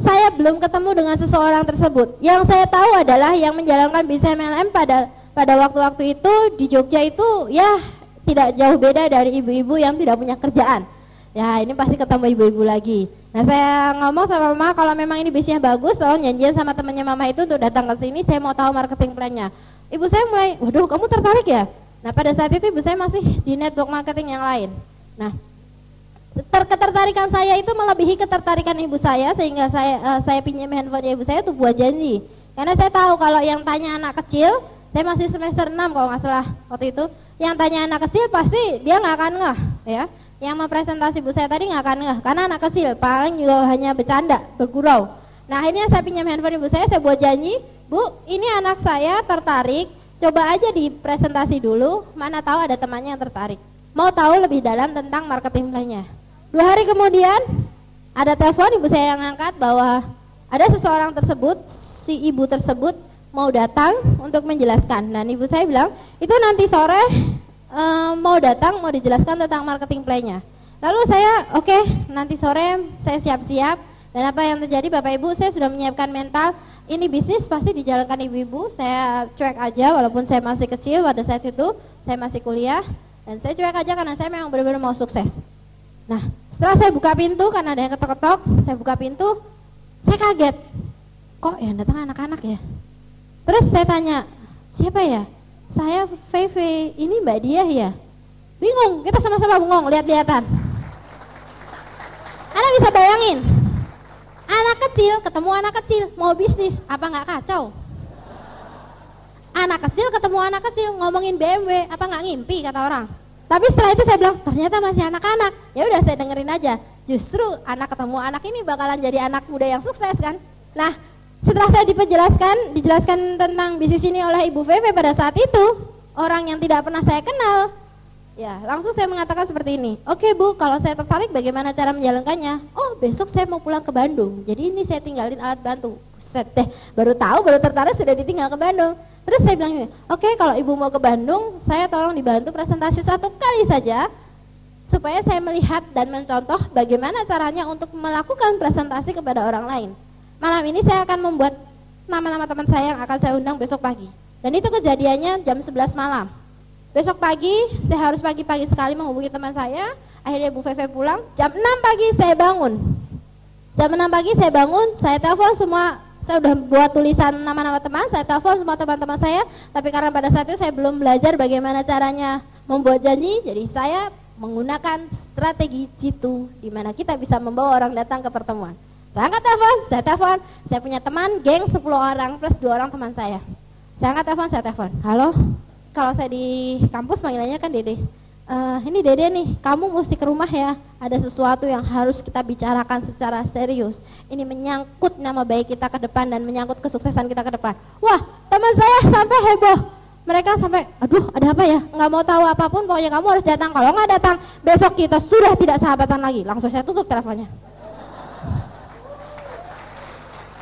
saya belum ketemu dengan seseorang tersebut. Yang saya tahu adalah yang menjalankan bisnis MLM pada waktu-waktu itu di Jogja itu ya tidak jauh beda dari ibu-ibu yang tidak punya kerjaan. Ya ini pasti ketemu ibu-ibu lagi. Nah saya ngomong sama mama, kalau memang ini bisnisnya bagus, tolong janjian sama temannya mama itu untuk datang ke sini, saya mau tahu marketing plan-nya. Ibu saya mulai, waduh kamu tertarik ya? Nah pada saat itu ibu saya masih di network marketing yang lain. Nah ketertarikan saya itu melebihi ketertarikan ibu saya, sehingga saya pinjam handphone ibu saya untuk buat janji. Karena saya tahu kalau yang tanya anak kecil, saya masih semester 6 kalau nggak salah waktu itu, yang tanya anak kecil pasti dia nggak akan ngeh ya. Yang mau presentasi ibu saya tadi nggak akan ngeh, karena anak kecil paling juga hanya bercanda, bergurau. Nah akhirnya saya pinjam handphone ibu saya buat janji, Bu ini anak saya tertarik, coba aja di presentasi dulu, mana tahu ada temannya yang tertarik. Mau tahu lebih dalam tentang marketing plan-nya. 2 hari kemudian ada telepon ibu saya yang angkat bahwa ada seseorang tersebut, si ibu tersebut mau datang untuk menjelaskan. Dan ibu saya bilang itu nanti sore mau datang, mau dijelaskan tentang marketing plan-nya. Lalu saya oke, nanti sore saya siap-siap. Dan apa yang terjadi Bapak Ibu, saya sudah menyiapkan mental, ini bisnis pasti dijalankan ibu-ibu. Saya cuek aja walaupun saya masih kecil pada saat itu, saya masih kuliah. Dan saya cuek aja karena saya memang benar-benar mau sukses. Nah, setelah saya buka pintu, karena ada yang ketok-ketok, saya buka pintu, saya kaget. Kok yang datang anak-anak ya? Terus saya tanya, siapa ya? Saya Feve, ini Mbak Diah ya? Bingung, kita sama-sama bengong, lihat-lihatan. Anda bisa bayangin, anak kecil ketemu anak kecil, mau bisnis, apa nggak kacau? Anak kecil ketemu anak kecil, ngomongin BMW, apa nggak ngimpi kata orang? Tapi setelah itu saya bilang ternyata masih anak-anak. Ya udah saya dengerin aja. Justru anak ketemu anak ini bakalan jadi anak muda yang sukses kan. Nah, setelah saya dijelaskan tentang bisnis ini oleh Ibu Feve pada saat itu, orang yang tidak pernah saya kenal, ya langsung saya mengatakan seperti ini. Oke Bu, kalau saya tertarik bagaimana cara menjalankannya? Oh, besok saya mau pulang ke Bandung. Jadi ini saya tinggalin alat bantu. Buset deh, baru tahu, baru tertarik sudah ditinggal ke Bandung. Terus saya bilang, oke kalau Ibu mau ke Bandung, saya tolong dibantu presentasi 1 kali saja, supaya saya melihat dan mencontoh bagaimana caranya untuk melakukan presentasi kepada orang lain. Malam ini saya akan membuat nama-nama teman saya yang akan saya undang besok pagi. Dan itu kejadiannya jam 11 malam. Besok pagi, saya harus pagi-pagi sekali menghubungi teman saya. Akhirnya Bu Feve pulang, jam 6 pagi saya bangun. Jam 6 pagi saya bangun, saya telepon semua. Saya udah buat tulisan nama-nama teman, saya telepon semua teman-teman saya. Tapi karena pada saat itu saya belum belajar bagaimana caranya membuat janji, jadi saya menggunakan strategi jitu, di mana kita bisa membawa orang datang ke pertemuan. Saya angkat telepon, saya punya teman, geng 10 orang plus 2 orang teman saya. Saya angkat telepon, saya telepon, halo, kalau saya di kampus panggilannya kan Dede. Ini Dede nih, kamu mesti ke rumah ya, ada sesuatu yang harus kita bicarakan secara serius. Ini menyangkut nama baik kita ke depan dan menyangkut kesuksesan kita ke depan. Wah, teman saya sampai heboh. Mereka sampai, aduh ada apa ya, nggak mau tahu apapun, pokoknya kamu harus datang. Kalau nggak datang, besok kita sudah tidak sahabatan lagi. Langsung saya tutup teleponnya.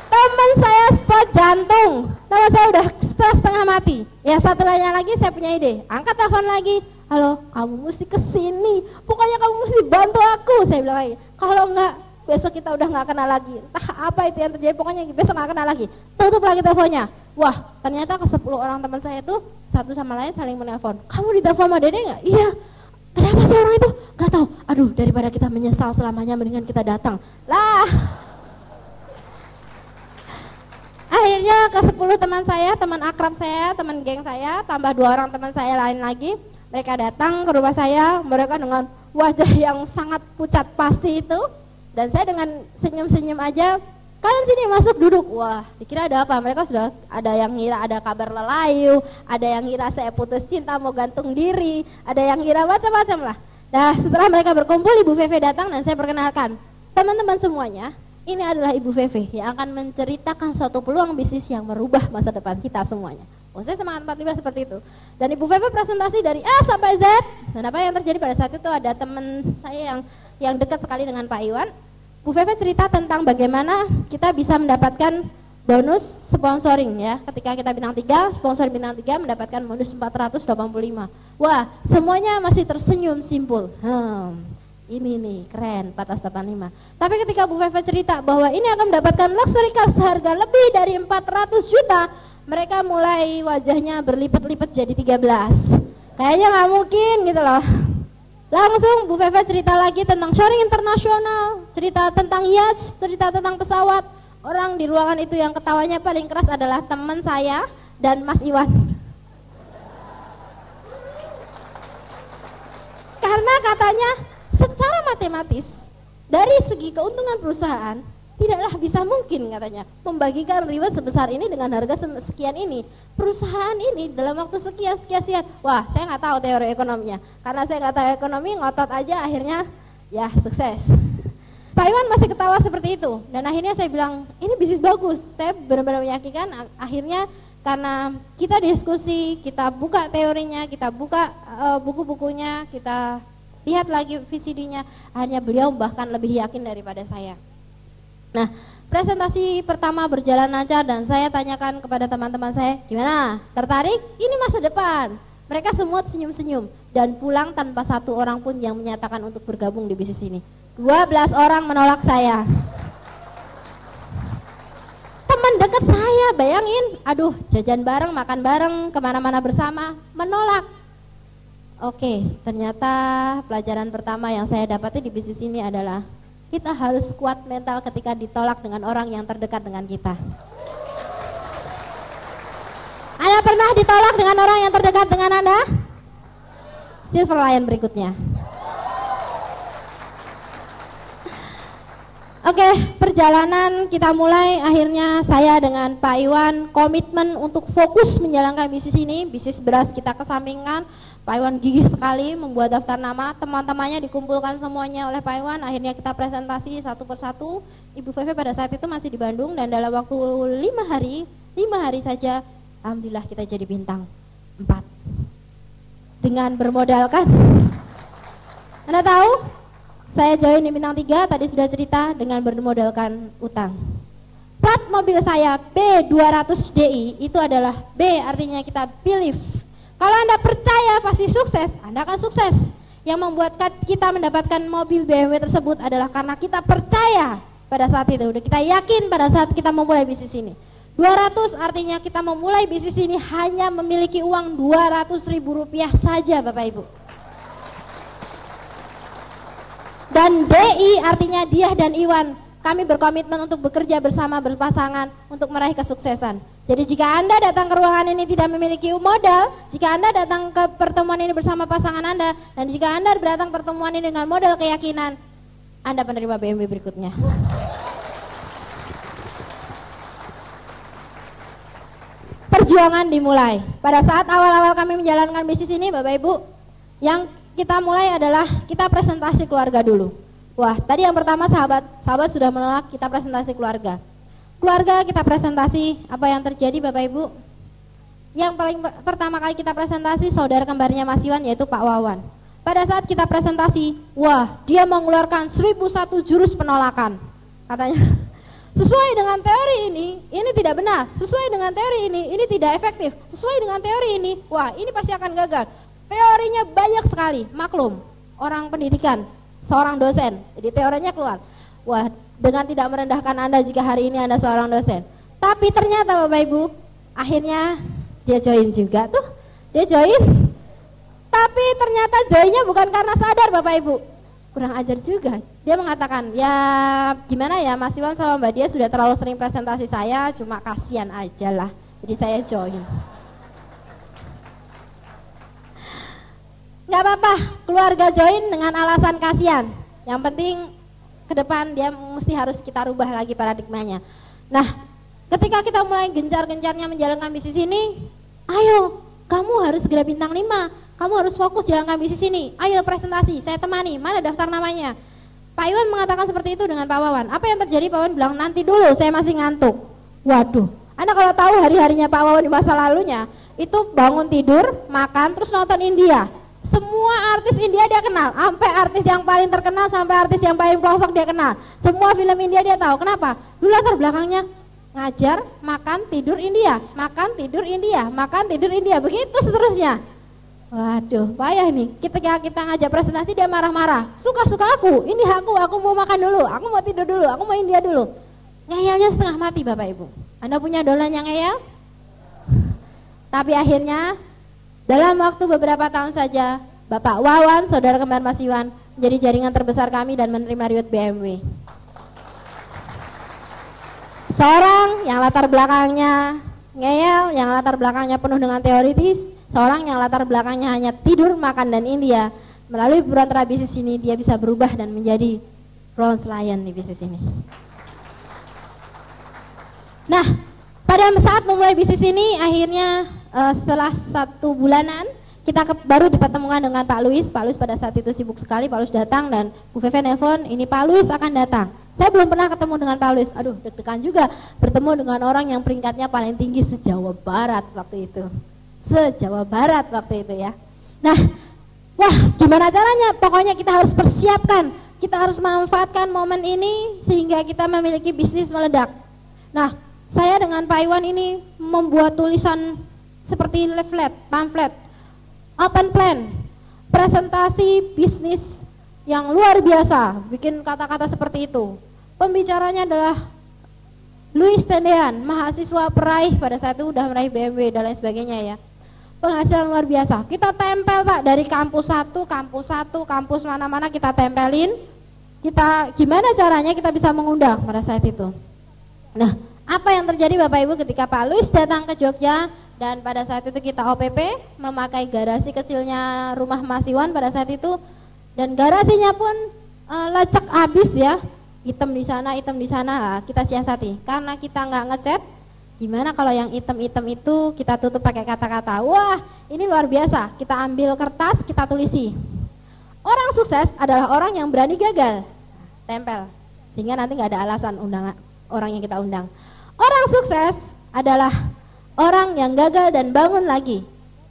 Teman saya spot jantung, teman saya udah setengah mati. Ya setelahnya lagi saya punya ide, angkat telepon lagi. Halo, kamu mesti kesini, pokoknya kamu mesti bantu aku. Saya bilang lagi, kalau enggak besok kita udah nggak kenal lagi. Entah apa itu yang terjadi, pokoknya besok nggak kenal lagi. Tutup lagi teleponnya. Wah, ternyata ke 10 orang teman saya itu satu sama lain saling menelpon. Kamu ditelepon sama Dede nggak? Iya. Kenapa sih orang itu? Nggak tahu. Aduh, daripada kita menyesal selamanya, mendingan kita datang. Lah. Akhirnya ke 10 teman saya, teman akrab saya, teman geng saya, tambah 2 orang teman saya lain lagi. Mereka datang ke rumah saya, mereka dengan wajah yang sangat pucat pasti itu. Dan saya dengan senyum-senyum aja, kalian sini masuk duduk. Wah, dikira ada apa? Mereka sudah ada yang ngira ada kabar lelayu, ada yang ngira saya putus cinta mau gantung diri, ada yang ngira macam-macam lah. Nah, setelah mereka berkumpul, Ibu Feve datang dan saya perkenalkan. Teman-teman semuanya, ini adalah Ibu Feve yang akan menceritakan suatu peluang bisnis yang merubah masa depan kita semuanya. Oh, saya semangat 45 seperti itu. Dan Ibu Feve presentasi dari A sampai Z. Dan apa yang terjadi pada saat itu, ada teman saya yang dekat sekali dengan Pak Iwan. Bu Feve cerita tentang bagaimana kita bisa mendapatkan bonus sponsoring ya. Ketika kita bintang 3, sponsor bintang 3 mendapatkan bonus 485. Wah, semuanya masih tersenyum simpul. Ini nih keren 485. Tapi ketika Bu Feve cerita bahwa ini akan mendapatkan luxury car seharga lebih dari 400 juta, mereka mulai wajahnya berlipat-lipat jadi 13. Kayaknya nggak mungkin gitu loh. Langsung Bu Feve cerita lagi tentang sharing internasional, cerita tentang yacht, cerita tentang pesawat. Orang di ruangan itu yang ketawanya paling keras adalah teman saya dan Mas Iwan. Karena katanya secara matematis dari segi keuntungan perusahaan tidaklah bisa mungkin katanya membagikan reward sebesar ini dengan harga sekian ini. Perusahaan ini dalam waktu sekian. Wah, saya nggak tahu teori ekonominya. Karena saya nggak tahu ekonomi, ngotot aja akhirnya ya sukses. Pak Iwan masih ketawa seperti itu. Dan akhirnya saya bilang, ini bisnis bagus. Saya benar-benar meyakinkan. Akhirnya karena kita diskusi, kita buka teorinya, kita buka buku-bukunya, kita lihat lagi VCD-nya. Akhirnya beliau bahkan lebih yakin daripada saya. Nah, presentasi pertama berjalan lancar dan saya tanyakan kepada teman-teman saya, gimana? Tertarik? Ini masa depan. Mereka semua senyum-senyum dan pulang tanpa satu orang pun yang menyatakan untuk bergabung di bisnis ini. 12 orang menolak saya. Teman dekat saya, bayangin, aduh jajan bareng, makan bareng, kemana-mana bersama, menolak. Oke, ternyata pelajaran pertama yang saya dapati di bisnis ini adalah kita harus kuat mental ketika ditolak dengan orang yang terdekat dengan kita. Anda pernah ditolak dengan orang yang terdekat dengan Anda? Silver Lion berikutnya. Oke, perjalanan kita mulai. Akhirnya saya dengan Pak Iwan komitmen untuk fokus menjalankan bisnis ini. Bisnis beras kita kesampingkan. Pak Iwan gigih sekali membuat daftar nama. Teman-temannya dikumpulkan semuanya oleh Pak Iwan. Akhirnya kita presentasi satu persatu. Ibu Feve pada saat itu masih di Bandung. Dan dalam waktu 5 hari saja, alhamdulillah kita jadi bintang 4. Dengan bermodalkan, Anda tahu? Saya join di bintang 3, tadi sudah cerita, dengan bermodalkan utang. Plat mobil saya B200DI, itu adalah B artinya kita believe. Kalau Anda percaya pasti sukses, Anda akan sukses. Yang membuat kita mendapatkan mobil BMW tersebut adalah karena kita percaya pada saat itu. Kita yakin pada saat kita memulai bisnis ini. 200 artinya kita memulai bisnis ini hanya memiliki uang Rp200.000 saja Bapak Ibu. Dan DI artinya dia dan Iwan. Kami berkomitmen untuk bekerja bersama berpasangan untuk meraih kesuksesan. Jadi jika Anda datang ke ruangan ini tidak memiliki modal, jika Anda datang ke pertemuan ini bersama pasangan Anda, dan jika Anda datang pertemuan ini dengan modal keyakinan, Anda penerima BMW berikutnya. Perjuangan dimulai. Pada saat awal-awal kami menjalankan bisnis ini Bapak Ibu, yang kita mulai adalah kita presentasi keluarga dulu. Wah, tadi yang pertama sahabat sudah menolak, kita presentasi keluarga. Keluarga kita presentasi, apa yang terjadi Bapak Ibu? Yang paling pertama kali kita presentasi saudara kembarnya Mas Iwan, yaitu Pak Wawan. Pada saat kita presentasi, wah, dia mengeluarkan 1001 jurus penolakan. Katanya, sesuai dengan teori ini tidak benar. Sesuai dengan teori ini tidak efektif. Sesuai dengan teori ini, wah, ini pasti akan gagal. Teorinya banyak sekali, maklum, orang pendidikan, seorang dosen, jadi teorinya keluar. Wah, dengan tidak merendahkan Anda jika hari ini Anda seorang dosen. Tapi ternyata Bapak Ibu, akhirnya dia join juga tuh, dia join. Tapi ternyata joinnya bukan karena sadar Bapak Ibu, kurang ajar juga. Dia mengatakan, ya gimana ya Mas Iwan sama Mbak Dia sudah terlalu sering presentasi saya, cuma kasihan aja lah, jadi saya join. Gak apa-apa, keluarga join dengan alasan kasihan. Yang penting ke depan dia mesti harus kita rubah lagi paradigmanya. Nah, ketika kita mulai gencar-gencarnya menjalankan bisnis ini, ayo, kamu harus segera bintang 5, kamu harus fokus jalankan bisnis ini. Ayo presentasi, saya temani, mana daftar namanya? Pak Iwan mengatakan seperti itu dengan Pak Wawan. Apa yang terjadi? Pak Wawan bilang, nanti dulu, saya masih ngantuk. Waduh, Anda kalau tahu hari-harinya Pak Wawan di masa lalunya, itu bangun tidur, makan, terus nonton India. Semua artis India dia kenal, sampai artis yang paling terkenal, sampai artis yang paling pelosok dia kenal. Semua film India dia tahu. Kenapa? Dulu latar belakangnya ngajar, makan, tidur India, makan, tidur India, makan, tidur India, begitu seterusnya. Waduh, payah nih. Ketika kita ngajak presentasi dia marah-marah. Suka-suka aku, ini aku mau makan dulu, aku mau tidur dulu, aku mau India dulu. Ngeyelnya setengah mati Bapak Ibu. Anda punya dolan yang ngeyel? Tapi akhirnya dalam waktu beberapa tahun saja, Bapak Wawan, saudara kembar Mas Iwan, menjadi jaringan terbesar kami dan menerima reward BMW. Seorang yang latar belakangnya ngeyel, yang latar belakangnya penuh dengan teoritis, seorang yang latar belakangnya hanya tidur, makan, dan India. Melalui perantaraan bisnis ini, dia bisa berubah dan menjadi Rolls Lion di bisnis ini. Nah, pada saat memulai bisnis ini, akhirnya setelah 1 bulanan kita baru dipertemukan dengan Pak Luis. Pak Luis pada saat itu sibuk sekali. Pak Luis datang dan Bu Feve nelpon, ini Pak Luis akan datang. Saya belum pernah ketemu dengan Pak Luis. Aduh, deg-degan juga bertemu dengan orang yang peringkatnya paling tinggi se-Jawa Barat waktu itu. Se-Jawa Barat waktu itu ya. Nah, wah, gimana caranya? Pokoknya kita harus persiapkan. Kita harus memanfaatkan momen ini sehingga kita memiliki bisnis meledak. Nah, saya dengan Pak Iwan ini membuat tulisan seperti leaflet, pamflet, open plan, presentasi bisnis yang luar biasa, bikin kata-kata seperti itu. Pembicaranya adalah Luis Tendean, mahasiswa peraih, pada saat itu udah meraih BMW dan lain sebagainya ya. Penghasilan luar biasa. Kita tempel Pak, dari kampus satu, kampus mana-mana kita tempelin. Kita gimana caranya kita bisa mengundang pada saat itu. Nah, apa yang terjadi Bapak Ibu ketika Pak Luis datang ke Jogja? Dan pada saat itu kita OPP memakai garasi kecilnya rumah Mas Iwan pada saat itu. Dan garasinya pun lecek habis ya. item di sana, kita siasati. Karena kita nggak ngechat, gimana kalau yang item-item itu kita tutup pakai kata-kata, wah ini luar biasa, kita ambil kertas, kita tulisi. Orang sukses adalah orang yang berani gagal, tempel, sehingga nanti nggak ada alasan undang orang yang kita undang. Orang sukses adalah orang yang gagal dan bangun lagi.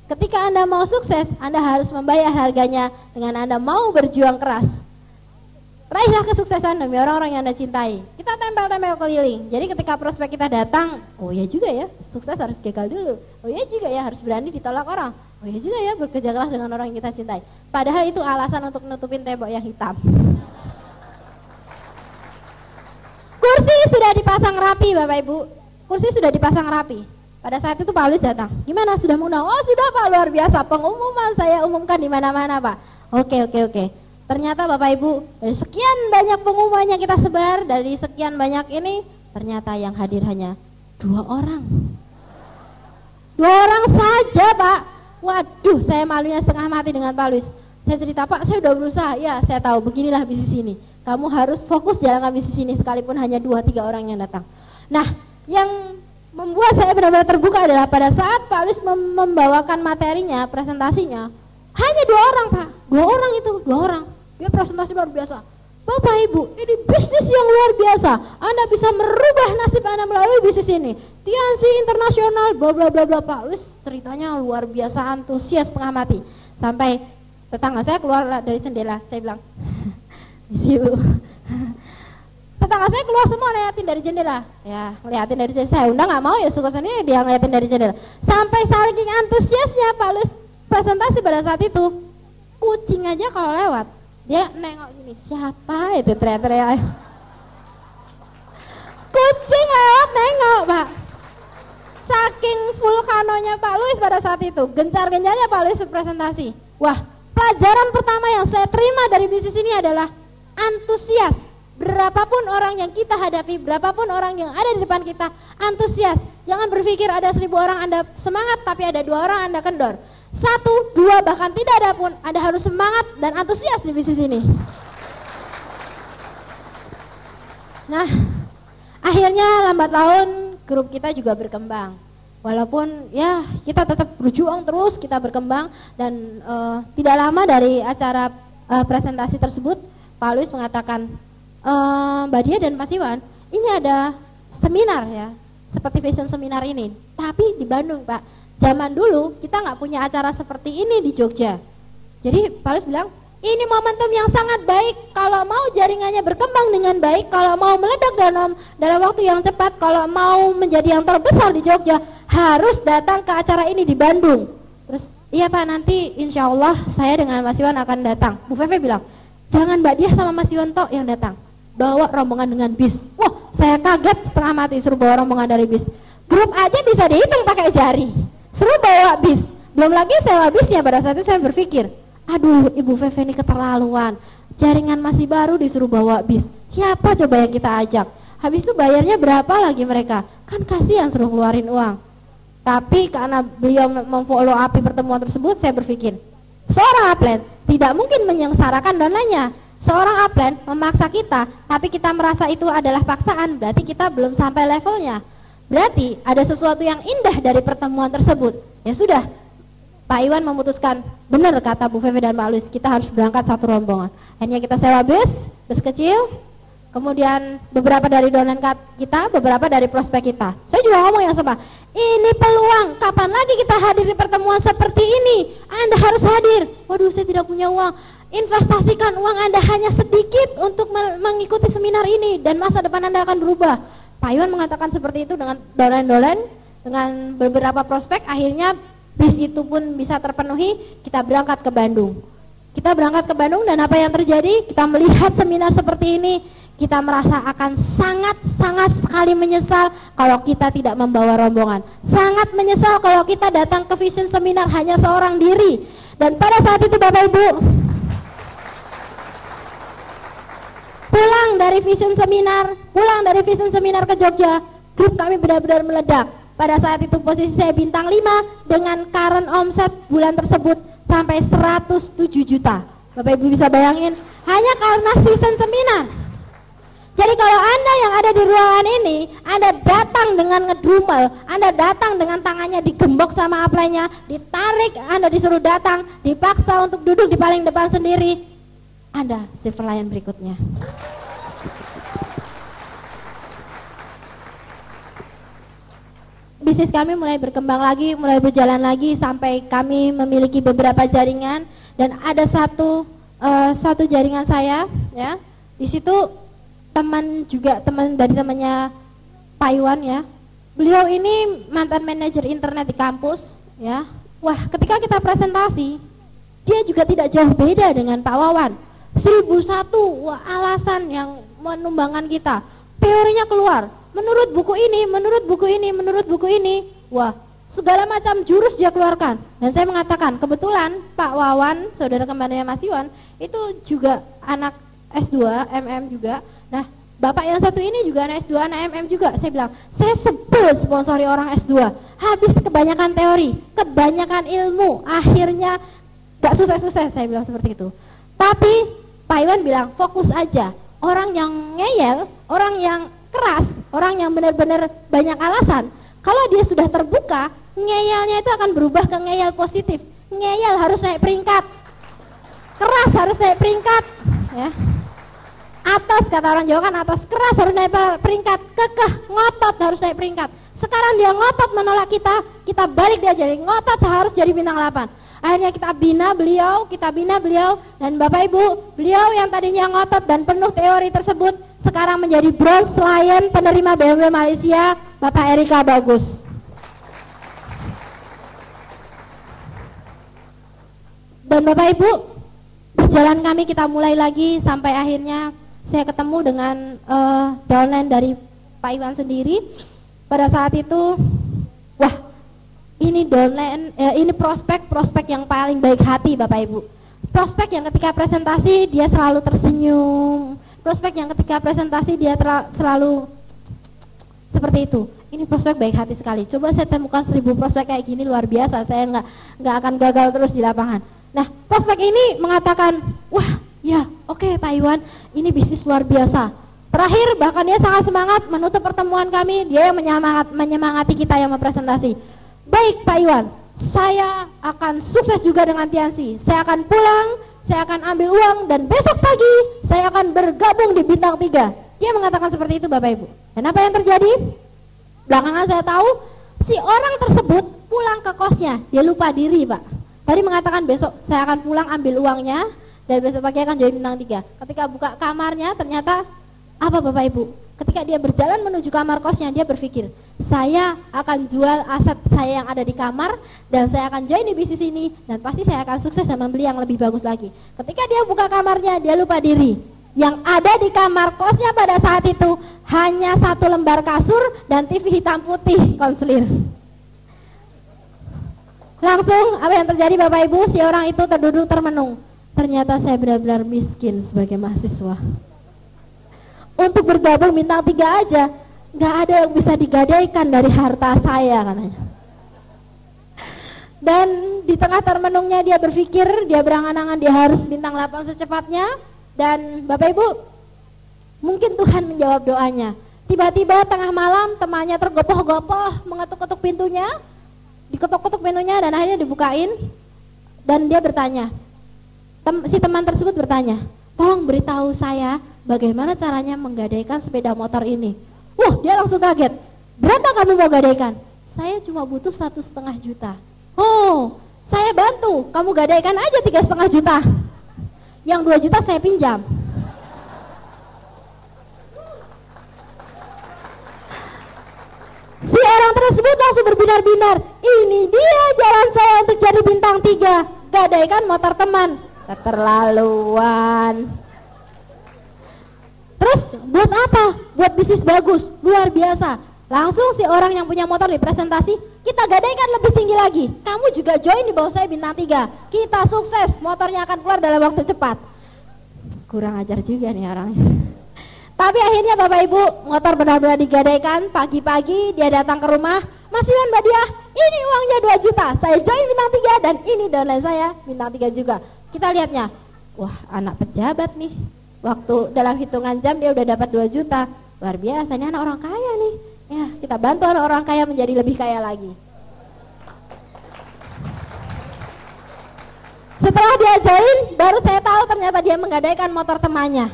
Ketika Anda mau sukses, Anda harus membayar harganya dengan Anda mau berjuang keras. Raihlah kesuksesan demi orang-orang yang Anda cintai. Kita tempel-tempel keliling. Jadi ketika prospek kita datang, oh ya juga ya, sukses harus gagal dulu. Oh ya juga ya, harus berani ditolak orang. Oh ya juga ya, bekerja keras dengan orang yang kita cintai. Padahal itu alasan untuk nutupin tembok yang hitam. Kursi sudah dipasang rapi Bapak Ibu. Kursi sudah dipasang rapi. Pada saat itu Paulus datang. Gimana, sudah mengundang? Oh sudah Pak, luar biasa. Pengumuman saya umumkan di mana-mana Pak. Oke. Ternyata Bapak Ibu, dari sekian banyak pengumuman yang kita sebar, dari sekian banyak ini, ternyata yang hadir hanya 2 orang. 2 orang saja Pak. Waduh, saya malunya setengah mati dengan Paulus. Saya cerita, Pak saya udah berusaha. Ya saya tahu, beginilah bisnis ini. Kamu harus fokus jalankan bisnis ini sekalipun hanya 2-3 orang yang datang. Nah, yang membuat saya benar-benar terbuka adalah pada saat Paulus membawakan materinya, presentasinya, hanya 2 orang Pak, 2 orang itu, 2 orang. Dia presentasi luar biasa. Bapak Ibu, ini bisnis yang luar biasa. Anda bisa merubah nasib Anda melalui bisnis ini. Tiansi internasional, bla bla bla bla. Paulus ceritanya luar biasa, antusias setengah mati. Sampai tetangga saya keluar dari jendela, saya bilang, "Misi Bu." Tetangga saya keluar semua ngeliatin dari jendela. Ya, ngeliatin dari jendela. Saya undang nggak mau ya, suksesannya dia ngeliatin dari jendela. Sampai saking antusiasnya Paulus presentasi pada saat itu, kucing aja kalau lewat dia nengok gini, siapa itu teriak-teriak. Kucing lewat nengok Pak. Saking vulkanonya Pak Luis pada saat itu, gencar-gencarnya Pak Luis presentasi. Wah, pelajaran pertama yang saya terima dari bisnis ini adalah antusias. Berapapun orang yang kita hadapi, berapapun orang yang ada di depan kita, antusias. Jangan berpikir ada 1000 orang Anda semangat, tapi ada 2 orang Anda kendor. 1, 2, bahkan tidak ada pun, Anda harus semangat dan antusias di bisnis ini. Nah, akhirnya lambat laun grup kita juga berkembang. Walaupun ya kita tetap berjuang terus, kita berkembang. Dan tidak lama dari acara presentasi tersebut, Pak Luis mengatakan, Mbak Dia dan Mas Iwan, ini ada seminar ya, seperti fashion seminar ini, tapi di Bandung Pak. Zaman dulu kita nggak punya acara seperti ini di Jogja. Jadi Pak Luis bilang, ini momentum yang sangat baik. Kalau mau jaringannya berkembang dengan baik, kalau mau meledak dalam waktu yang cepat, kalau mau menjadi yang terbesar di Jogja, harus datang ke acara ini di Bandung. Terus, iya Pak, nanti insya Allah saya dengan Mas Iwan akan datang. Bu Feve bilang, jangan Mbak Dia sama Mas Iwan tok yang datang, bawa rombongan dengan bis. Wah, saya kaget setengah mati suruh bawa rombongan dari bis. Grup aja bisa dihitung pakai jari, suruh bawa bis. Belum lagi sewa bisnya. Pada saat itu saya berpikir, aduh Ibu Feve ini keterlaluan, jaringan masih baru disuruh bawa bis, siapa coba yang kita ajak? Habis itu bayarnya berapa lagi mereka? Kan kasihan suruh keluarin uang. Tapi karena beliau memfollow up pertemuan tersebut, saya berpikir, seorang upline tidak mungkin menyengsarakan donanya. Seorang upline memaksa kita, tapi kita merasa itu adalah paksaan, berarti kita belum sampai levelnya. Berarti ada sesuatu yang indah dari pertemuan tersebut. Ya sudah, Pak Iwan memutuskan, benar kata Bu Feve dan Pak Luis, kita harus berangkat satu rombongan. Akhirnya kita sewa bis kecil, kemudian beberapa dari donan kita, beberapa dari prospek kita. Saya juga ngomong yang sama, ini peluang, kapan lagi kita hadir di pertemuan seperti ini? Anda harus hadir. Waduh, saya tidak punya uang. Investasikan uang Anda hanya sedikit untuk mengikuti seminar ini, dan masa depan Anda akan berubah. Pak Iwan mengatakan seperti itu dengan dolan-dolan, dengan beberapa prospek. Akhirnya bis itu pun bisa terpenuhi. Kita berangkat ke Bandung. Dan apa yang terjadi? Kita melihat seminar seperti ini, kita merasa akan sangat sekali menyesal kalau kita tidak membawa rombongan. Sangat menyesal kalau kita datang ke vision seminar hanya seorang diri. Dan pada saat itu Bapak Ibu, pulang dari vision seminar ke Jogja, grup kami benar-benar meledak. Pada saat itu posisi saya bintang 5 dengan current omset bulan tersebut sampai 107 juta. Bapak Ibu bisa bayangin, hanya karena season seminar. Jadi kalau Anda yang ada di ruangan ini, Anda datang dengan ngedumel, Anda datang dengan tangannya digembok sama apply-nya, ditarik, Anda disuruh datang, dipaksa untuk duduk di paling depan sendiri, Anda silver lion berikutnya. Bisnis kami mulai berkembang lagi, mulai berjalan lagi sampai kami memiliki beberapa jaringan, dan ada satu jaringan saya, ya, di situ teman dari temannya Pak Iwan, ya. Beliau ini mantan manajer internet di kampus, ya. Wah, ketika kita presentasi, dia juga tidak jauh beda dengan Pak Wawan. 1001 alasan yang menumbangkan kita. Teorinya keluar. Menurut buku ini, menurut buku ini, menurut buku ini. Wah, segala macam jurus dia keluarkan. Dan saya mengatakan, kebetulan Pak Wawan, saudara kembarnya Mas Iwan, itu juga anak S2, MM juga. Nah, bapak yang satu ini juga anak S2, anak MM juga. Saya bilang, saya sebel sponsori orang S2. Habis kebanyakan teori, kebanyakan ilmu, akhirnya gak sukses-sukses, saya bilang seperti itu. Tapi Pak Iwan bilang, fokus aja. Orang yang ngeyel, orang yang keras, orang yang benar-benar banyak alasan, kalau dia sudah terbuka, ngeyelnya itu akan berubah ke ngeyel positif. Ngeyel harus naik peringkat, keras harus naik peringkat, ya. Atas, kata orang Jawa kan atas, keras harus naik peringkat, kekeh, ngotot harus naik peringkat. Sekarang dia ngotot menolak kita balik dia jadi ngotot harus jadi bintang 8. Akhirnya kita bina beliau, dan Bapak Ibu, beliau yang tadinya ngotot dan penuh teori tersebut, sekarang menjadi bronze lion penerima BMW Malaysia, Bapak Erika Bagus. Dan Bapak Ibu, perjalanan kami kita mulai lagi sampai akhirnya saya ketemu dengan downline dari Pak Iwan sendiri. Pada saat itu, wah, ini downline, ini prospek yang paling baik hati Bapak Ibu. Prospek yang ketika presentasi dia selalu tersenyum. Prospek yang ketika presentasi dia selalu seperti itu. Ini prospek baik hati sekali. Coba saya temukan 1000 prospek kayak gini, luar biasa. Saya nggak akan gagal terus di lapangan. Nah, prospek ini mengatakan, wah, ya, oke, Pak Iwan, ini bisnis luar biasa. Terakhir bahkan dia sangat semangat menutup pertemuan kami, dia yang menyemangati kita yang mempresentasi. Baik Pak Iwan, saya akan sukses juga dengan Tiansi. Saya akan pulang, saya akan ambil uang, dan besok pagi saya akan bergabung di Bintang 3. Dia mengatakan seperti itu Bapak Ibu. Dan apa yang terjadi? Belakangan saya tahu si orang tersebut pulang ke kosnya, dia lupa diri Pak. Tadi mengatakan besok saya akan pulang ambil uangnya, dan besok pagi akan join Bintang 3. Ketika buka kamarnya ternyata apa Bapak Ibu? Ketika dia berjalan menuju kamar kosnya, dia berpikir, saya akan jual aset saya yang ada di kamar, dan saya akan join di bisnis ini, dan pasti saya akan sukses dan membeli yang lebih bagus lagi. Ketika dia buka kamarnya, dia lupa diri. Yang ada di kamar kosnya pada saat itu hanya 1 lembar kasur dan TV hitam putih konselir. Langsung apa yang terjadi Bapak Ibu? Si orang itu terduduk termenung. Ternyata saya benar-benar miskin sebagai mahasiswa. Untuk bergabung Bintang 3 aja nggak ada yang bisa digadaikan dari harta saya katanya. Dan di tengah termenungnya dia berpikir, dia berangan-angan dia harus Bintang 8 secepatnya. Dan Bapak Ibu, mungkin Tuhan menjawab doanya. Tiba-tiba tengah malam temannya tergopoh-gopoh mengetuk-ketuk pintunya, diketuk-ketuk pintunya dan akhirnya dibukain. Dan dia bertanya, si teman tersebut bertanya, tolong beritahu saya bagaimana caranya menggadaikan sepeda motor ini. Wah, dia langsung kaget. Berapa kamu mau gadaikan? Saya cuma butuh 1,5 juta. Oh, saya bantu. Kamu gadaikan aja 3,5 juta. Yang 2 juta saya pinjam. Si orang tersebut langsung berbinar-binar. Ini dia jalan saya untuk jadi Bintang 3. Gadaikan motor teman. Keterlaluan. Terus buat apa? Buat bisnis bagus, luar biasa. Langsung si orang yang punya motor di presentasi, kita gadaikan lebih tinggi lagi. Kamu juga join di bawah saya Bintang 3. Kita sukses, motornya akan keluar dalam waktu cepat. Kurang ajar juga nih orang. Tapi akhirnya Bapak Ibu, motor benar-benar digadaikan. Pagi-pagi dia datang ke rumah, Mas Iwan, Mbak Dia, ini uangnya 2 juta. Saya join Bintang 3 dan ini downline saya Bintang 3 juga. Kita lihatnya, wah anak pejabat nih. Waktu dalam hitungan jam dia udah dapat 2 juta. Luar biasa, ini anak orang kaya nih. Ya, kita bantu anak orang kaya menjadi lebih kaya lagi. Setelah dia join, baru saya tahu ternyata dia menggadaikan motor temannya.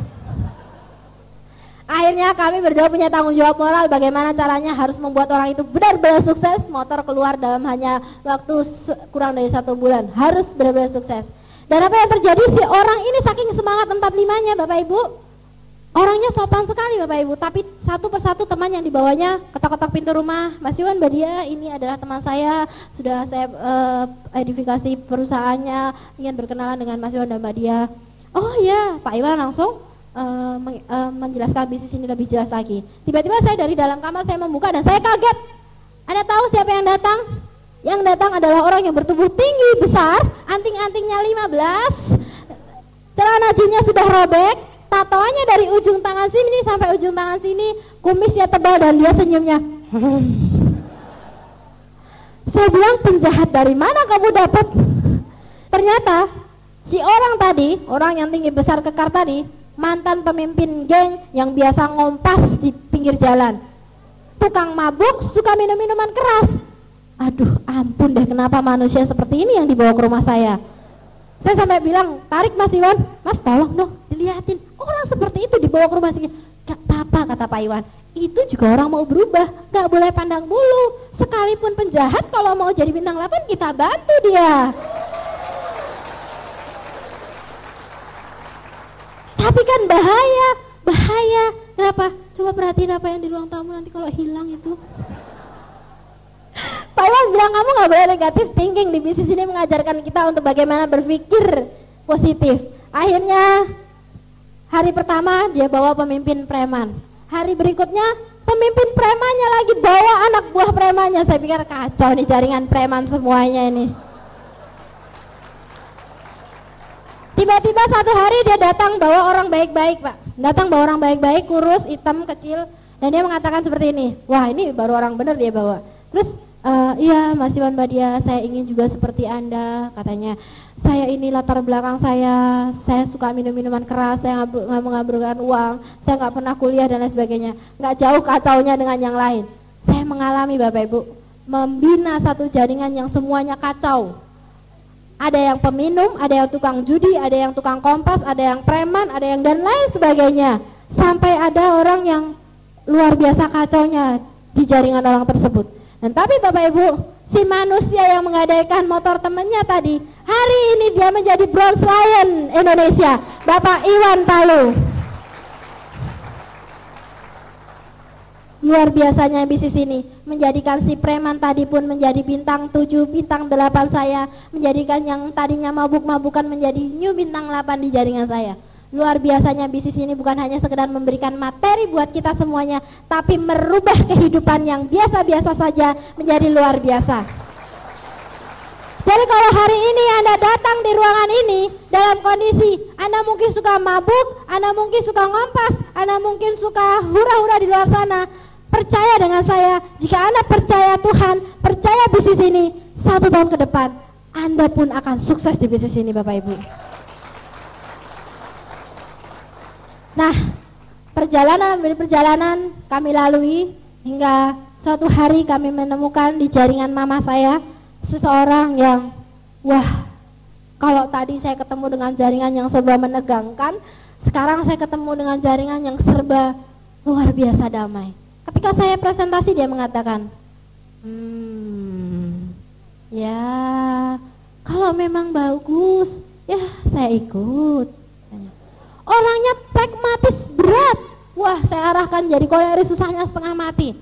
Akhirnya kami berdua punya tanggung jawab moral bagaimana caranya harus membuat orang itu benar-benar sukses. Motor keluar dalam hanya waktu kurang dari 1 bulan. Harus benar-benar sukses. Dan apa yang terjadi, si orang ini saking semangat 45-nya Bapak Ibu, orangnya sopan sekali Bapak Ibu, tapi satu persatu teman yang dibawanya ketok-ketok pintu rumah, Mas Iwan Mbak Dia, ini adalah teman saya, sudah saya edifikasi perusahaannya, ingin berkenalan dengan Mas Iwan dan Mbak Dia. Oh iya, Pak Iwan langsung menjelaskan bisnis ini lebih jelas lagi. Tiba-tiba saya dari dalam kamar saya membuka dan saya kaget. Anda tahu siapa yang datang? Yang datang adalah orang yang bertubuh tinggi, besar, anting-antingnya 15, celana jeansnya sudah robek, tatoannya dari ujung tangan sini sampai ujung tangan sini, kumisnya tebal dan dia senyumnya. Saya bilang, penjahat dari mana kamu dapat? Ternyata si orang tadi, orang yang tinggi besar kekar tadi, mantan pemimpin geng yang biasa ngompas di pinggir jalan, tukang mabuk, suka minum minuman keras. Aduh ampun deh, kenapa manusia seperti ini yang dibawa ke rumah saya. Saya sampai bilang, tarik Mas Iwan, Mas tolong dong dilihatin, orang seperti itu dibawa ke rumah saya. Gak apa-apa kata Pak Iwan, itu juga orang mau berubah, gak boleh pandang bulu. Sekalipun penjahat kalau mau jadi bintang 8 kita bantu dia. Tapi kan bahaya. Kenapa? Coba perhatiin apa yang di ruang tamu nanti kalau hilang itu. Pak Iwan bilang, kamu gak boleh negatif thinking, di bisnis ini mengajarkan kita untuk bagaimana berpikir positif. Akhirnya hari pertama dia bawa pemimpin preman, hari berikutnya pemimpin premannya lagi bawa anak buah premannya. Saya pikir kacau nih jaringan preman semuanya ini. Tiba-tiba satu hari dia datang bawa orang baik-baik Pak, datang bawa orang baik-baik, kurus, hitam, kecil, dan dia mengatakan seperti ini, wah ini baru orang bener dia bawa. Terus iya Mas Iwan Mbak Dia, saya ingin juga seperti Anda, katanya. Saya ini latar belakang saya suka minum minuman keras, saya nggak mengaburkan uang, saya nggak pernah kuliah dan lain sebagainya. Nggak jauh kacaunya dengan yang lain. Saya mengalami Bapak Ibu, membina satu jaringan yang semuanya kacau. Ada yang peminum, ada yang tukang judi, ada yang tukang kompas, ada yang preman, ada yang dan lain sebagainya. Sampai ada orang yang luar biasa kacaunya di jaringan orang tersebut. Dan tapi Bapak Ibu, si manusia yang menggadaikan motor temannya tadi, hari ini dia menjadi Bronze Lion Indonesia, Bapak Iwan Palu. Luar biasanya bisnis ini menjadikan si preman tadi pun menjadi bintang 7, bintang 8 saya, menjadikan yang tadinya mabuk-mabukan menjadi new bintang 8 di jaringan saya. Luar biasanya bisnis ini bukan hanya sekedar memberikan materi buat kita semuanya, tapi merubah kehidupan yang biasa-biasa saja menjadi luar biasa. Jadi kalau hari ini Anda datang di ruangan ini dalam kondisi Anda mungkin suka mabuk, Anda mungkin suka ngompas, Anda mungkin suka hura-hura di luar sana, percaya dengan saya, jika Anda percaya Tuhan, percaya bisnis ini, 1 tahun ke depan Anda pun akan sukses di bisnis ini Bapak Ibu. Nah, perjalanan demi perjalanan kami lalui hingga suatu hari kami menemukan di jaringan mama saya seseorang yang, wah, kalau tadi saya ketemu dengan jaringan yang serba menegangkan, sekarang saya ketemu dengan jaringan yang serba luar biasa damai. Ketika saya presentasi dia mengatakan, ya kalau memang bagus, ya saya ikut. Orangnya pragmatis berat. Wah, saya arahkan jadi koleri susahnya setengah mati.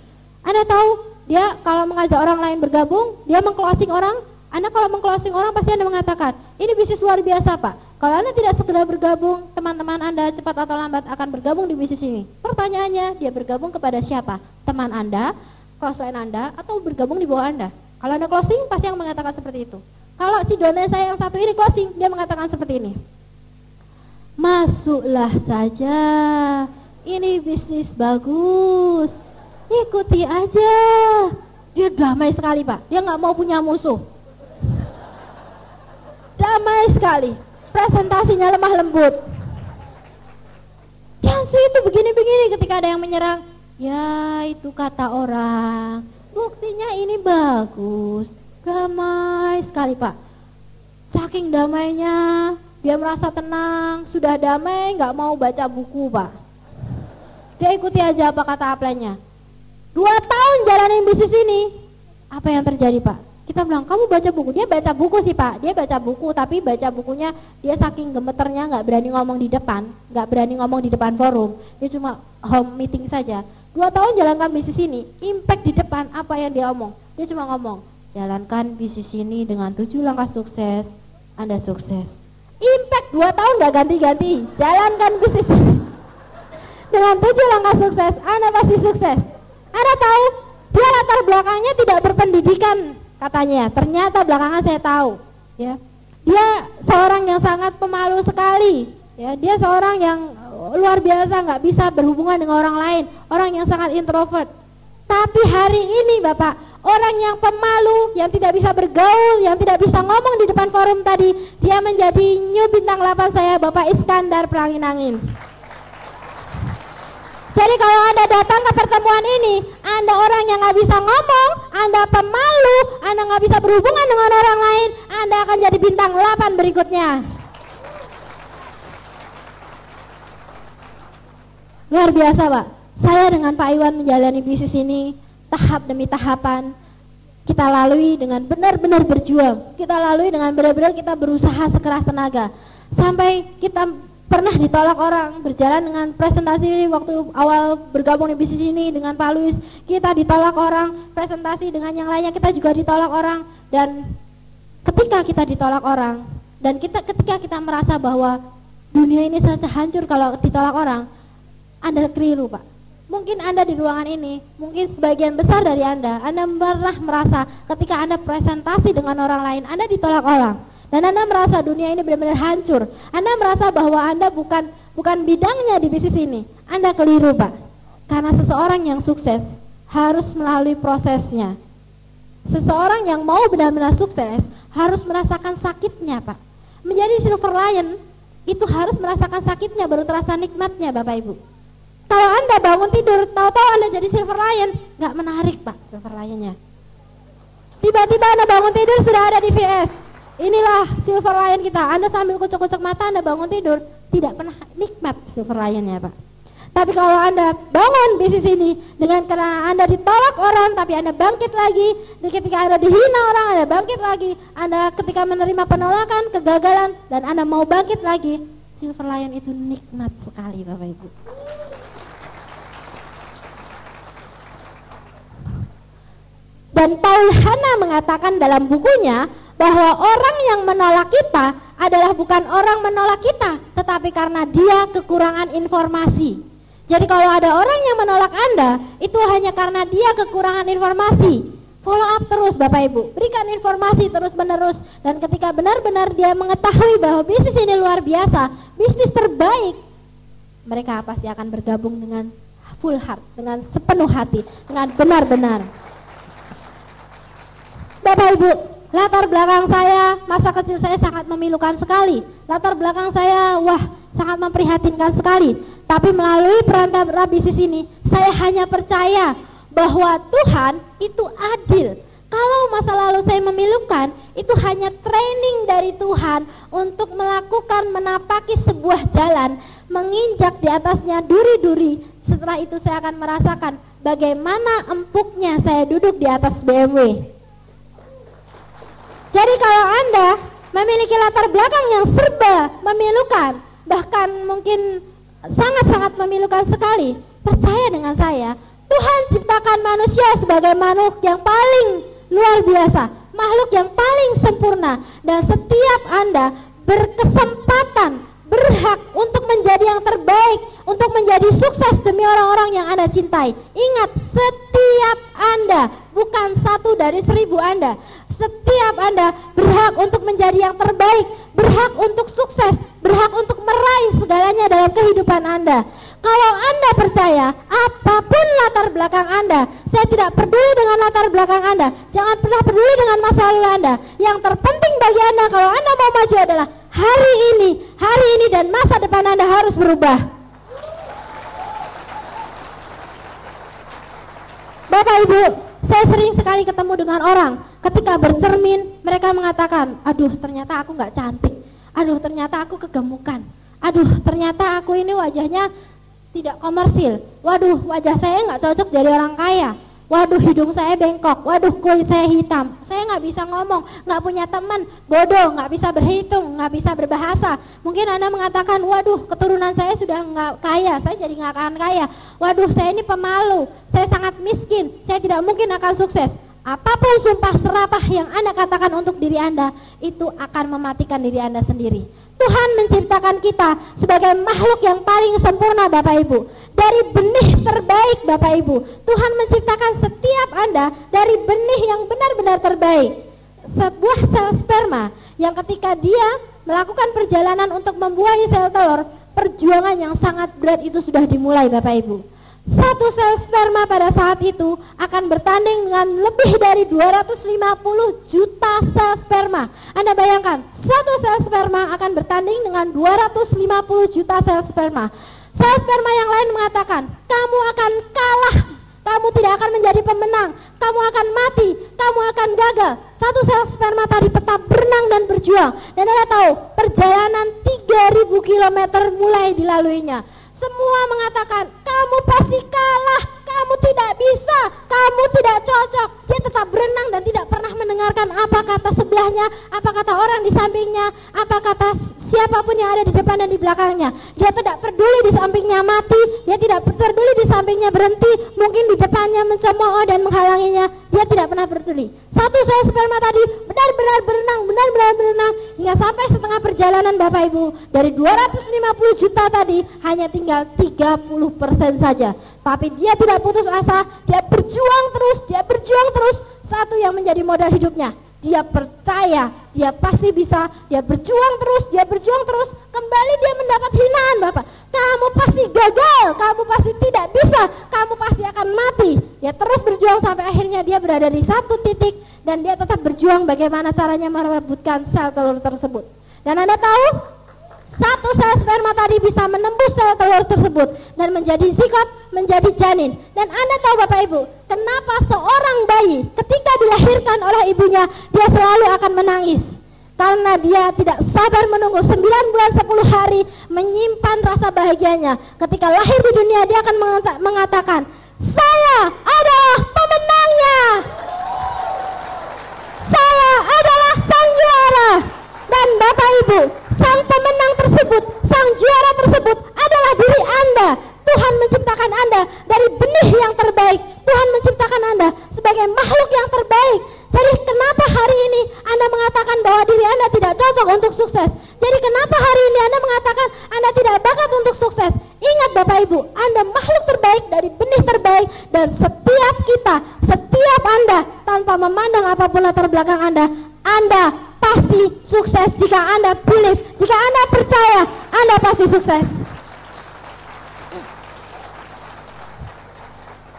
Anda tahu, dia kalau mengajak orang lain bergabung, dia meng-closing orang. Anda kalau meng-closing orang pasti Anda mengatakan, ini bisnis luar biasa Pak. Kalau Anda tidak segera bergabung, teman-teman Anda cepat atau lambat akan bergabung di bisnis ini. Pertanyaannya, dia bergabung kepada siapa? Teman Anda, klien Anda, atau bergabung di bawah Anda? Kalau Anda closing, pasti yang mengatakan seperti itu. Kalau si donor saya yang satu ini closing, dia mengatakan seperti ini. Masuklah saja, ini bisnis bagus, ikuti aja. Dia damai sekali Pak, dia nggak mau punya musuh. Damai sekali, presentasinya lemah lembut. ketika ada yang menyerang, ya itu kata orang, buktinya ini bagus, damai sekali Pak. Saking damainya, dia merasa tenang, sudah damai, nggak mau baca buku Pak. Dia ikuti aja apa kata upline-nya. 2 tahun jalanin bisnis ini, apa yang terjadi Pak? Kita bilang, kamu baca buku. Dia baca buku sih Pak, dia baca buku, tapi baca bukunya dia saking gemeternya nggak berani ngomong di depan, nggak berani ngomong di depan forum. Dia cuma home meeting saja. 2 tahun jalankan bisnis ini, impact di depan apa yang dia omong? Dia cuma ngomong, jalankan bisnis ini dengan 7 langkah sukses, Anda sukses. Impact 2 tahun nggak ganti-ganti, jalankan bisnis ini dengan 7 langkah sukses, Anda pasti sukses. Anda tahu, dia latar belakangnya tidak berpendidikan katanya. Ternyata belakangan saya tahu, ya, dia seorang yang sangat pemalu sekali, ya, dia seorang yang luar biasa, nggak bisa berhubungan dengan orang lain, orang yang sangat introvert. Tapi hari ini Bapak, orang yang pemalu, yang tidak bisa bergaul, yang tidak bisa ngomong di depan forum tadi, dia menjadi new bintang 8 saya, Bapak Iskandar Pelangin-Angin. Jadi kalau Anda datang ke pertemuan ini, Anda orang yang nggak bisa ngomong, Anda pemalu, Anda nggak bisa berhubungan dengan orang lain, Anda akan jadi bintang 8 berikutnya. Luar biasa Pak, saya dengan Pak Iwan menjalani bisnis ini tahap demi tahapan. Kita lalui dengan benar-benar berjuang, kita lalui dengan benar-benar kita berusaha sekeras tenaga. Sampai kita pernah ditolak orang, berjalan dengan presentasi waktu awal bergabung di bisnis ini dengan Pak Luis, kita ditolak orang, presentasi dengan yang lainnya kita juga ditolak orang. Dan ketika kita ditolak orang, dan ketika kita merasa bahwa dunia ini serasa hancur kalau ditolak orang, Anda keliru Pak. Mungkin Anda di ruangan ini, mungkin sebagian besar dari Anda pernah merasa ketika Anda presentasi dengan orang lain, Anda ditolak orang. Dan Anda merasa dunia ini benar-benar hancur. Anda merasa bahwa Anda bukan bidangnya di bisnis ini. Anda keliru Pak. Karena seseorang yang sukses harus melalui prosesnya. Seseorang yang mau benar-benar sukses harus merasakan sakitnya Pak. Menjadi silver lion itu harus merasakan sakitnya baru terasa nikmatnya Bapak Ibu. Kalau Anda bangun tidur, tahu-tahu Anda jadi silver lion, gak menarik Pak silver lionnya. Tiba-tiba Anda bangun tidur sudah ada di VS. Inilah silver lion kita. Anda sambil kucek-kucek mata Anda bangun tidur, tidak pernah nikmat silver lionnya Pak. Tapi kalau Anda bangun bisnis ini dengan karena Anda ditolak orang tapi Anda bangkit lagi, ketika Anda dihina orang Anda bangkit lagi, Anda ketika menerima penolakan, kegagalan dan Anda mau bangkit lagi, silver lion itu nikmat sekali Bapak Ibu. Dan Paul Hanna mengatakan dalam bukunya bahwa orang yang menolak kita adalah bukan orang menolak kita, tetapi karena dia kekurangan informasi. Jadi kalau ada orang yang menolak Anda, itu hanya karena dia kekurangan informasi. Follow up terus Bapak Ibu, berikan informasi terus menerus. Dan ketika benar-benar dia mengetahui bahwa bisnis ini luar biasa, bisnis terbaik, mereka pasti akan bergabung dengan full heart, dengan sepenuh hati, dengan benar-benar. Bapak Ibu, latar belakang saya, masa kecil saya sangat memilukan sekali. Latar belakang saya, sangat memprihatinkan sekali. Tapi melalui perantara bisnis ini, saya hanya percaya bahwa Tuhan itu adil. Kalau masa lalu saya memilukan, itu hanya training dari Tuhan untuk melakukan menapaki sebuah jalan, menginjak di atasnya duri-duri. Setelah itu saya akan merasakan bagaimana empuknya saya duduk di atas BMW. Jadi kalau Anda memiliki latar belakang yang serba memilukan, bahkan mungkin sangat-sangat memilukan sekali, percaya dengan saya, Tuhan ciptakan manusia sebagai makhluk yang paling luar biasa, makhluk yang paling sempurna, dan setiap Anda berkesempatan, berhak untuk menjadi yang terbaik, untuk menjadi sukses demi orang-orang yang Anda cintai. Ingat, setiap Anda, bukan 1 dari 1000 Anda. Setiap Anda berhak untuk menjadi yang terbaik, berhak untuk sukses, berhak untuk meraih segalanya dalam kehidupan Anda. Kalau Anda percaya, apapun latar belakang Anda, saya tidak peduli dengan latar belakang Anda, jangan pernah peduli dengan masa lalu Anda. Yang terpenting bagi Anda kalau Anda mau maju adalah hari ini dan masa depan Anda harus berubah. Bapak Ibu, saya sering sekali ketemu dengan orang, ketika bercermin mereka mengatakan, aduh ternyata aku nggak cantik, aduh ternyata aku kegemukan, aduh ternyata aku ini wajahnya tidak komersil, waduh wajah saya nggak cocok dari orang kaya, waduh hidung saya bengkok, waduh kulit saya hitam, saya nggak bisa ngomong, nggak punya teman, bodoh, nggak bisa berhitung, nggak bisa berbahasa. Mungkin Anda mengatakan, waduh keturunan saya sudah nggak kaya, saya jadi nggak akan kaya, waduh saya ini pemalu, saya sangat miskin, saya tidak mungkin akan sukses. Apapun sumpah serapah yang Anda katakan untuk diri Anda, itu akan mematikan diri Anda sendiri. Tuhan menciptakan kita sebagai makhluk yang paling sempurna Bapak Ibu. Dari benih terbaik Bapak Ibu. Tuhan menciptakan setiap Anda dari benih yang benar-benar terbaik. Sebuah sel sperma yang ketika dia melakukan perjalanan untuk membuahi sel telur, perjuangan yang sangat berat itu sudah dimulai Bapak Ibu. Satu sel sperma pada saat itu akan bertanding dengan lebih dari 250 juta sel sperma. Anda bayangkan, satu sel sperma akan bertanding dengan 250 juta sel sperma. Sel sperma yang lain mengatakan, kamu akan kalah, kamu tidak akan menjadi pemenang, kamu akan mati, kamu akan gagal. Satu sel sperma tadi tetap berenang dan berjuang. Dan Anda tahu, perjalanan 3000 km mulai dilaluinya. Semua mengatakan, kamu pasti kalah, kamu tidak bisa, kamu tidak cocok. Dia tetap berenang dan tidak pernah mendengarkan apa kata sebelahnya, apa kata orang di sampingnya, apa kata siapapun yang ada di depan dan di belakangnya. Dia tidak peduli di sampingnya mati, dia tidak peduli di sampingnya berhenti, mungkin di depannya mencemooh dan menghalanginya. Dia tidak pernah peduli. Satu sel sperma tadi benar-benar berenang hingga sampai setengah perjalanan Bapak Ibu. Dari 250 juta tadi hanya tinggal 30% saja. Tapi dia tidak putus asa, dia berjuang terus. Satu yang menjadi modal hidupnya, dia percaya, dia pasti bisa, dia berjuang terus, kembali dia mendapat hinaan Bapak. Kamu pasti gagal, kamu pasti tidak bisa, kamu pasti akan mati. Dia terus berjuang sampai akhirnya dia berada di satu titik dan dia tetap berjuang bagaimana caranya merebutkan sel telur tersebut. Dan Anda tahu, satu sel sperma tadi bisa menembus sel telur tersebut dan menjadi zigot, menjadi janin. Dan Anda tahu Bapak Ibu, kenapa seorang bayi ketika dilahirkan oleh ibunya dia selalu akan menangis? Karena dia tidak sabar menunggu 9 bulan 10 hari menyimpan rasa bahagianya. Ketika lahir di dunia dia akan mengatakan, saya adalah pemenangnya, saya adalah sang juara. Dan Bapak Ibu, sang pemenang tersebut, sang juara tersebut adalah diri Anda. Tuhan menciptakan Anda dari benih yang terbaik. Tuhan menciptakan Anda sebagai makhluk yang terbaik. Jadi kenapa hari ini Anda mengatakan bahwa diri Anda tidak cocok untuk sukses? Jadi kenapa hari ini Anda mengatakan Anda tidak bakat untuk sukses? Ingat Bapak Ibu, Anda makhluk terbaik dari benih terbaik. Dan setiap kita, setiap Anda, tanpa memandang apapun latar belakang Anda pasti sukses. Jika Anda believe, jika Anda percaya, Anda pasti sukses.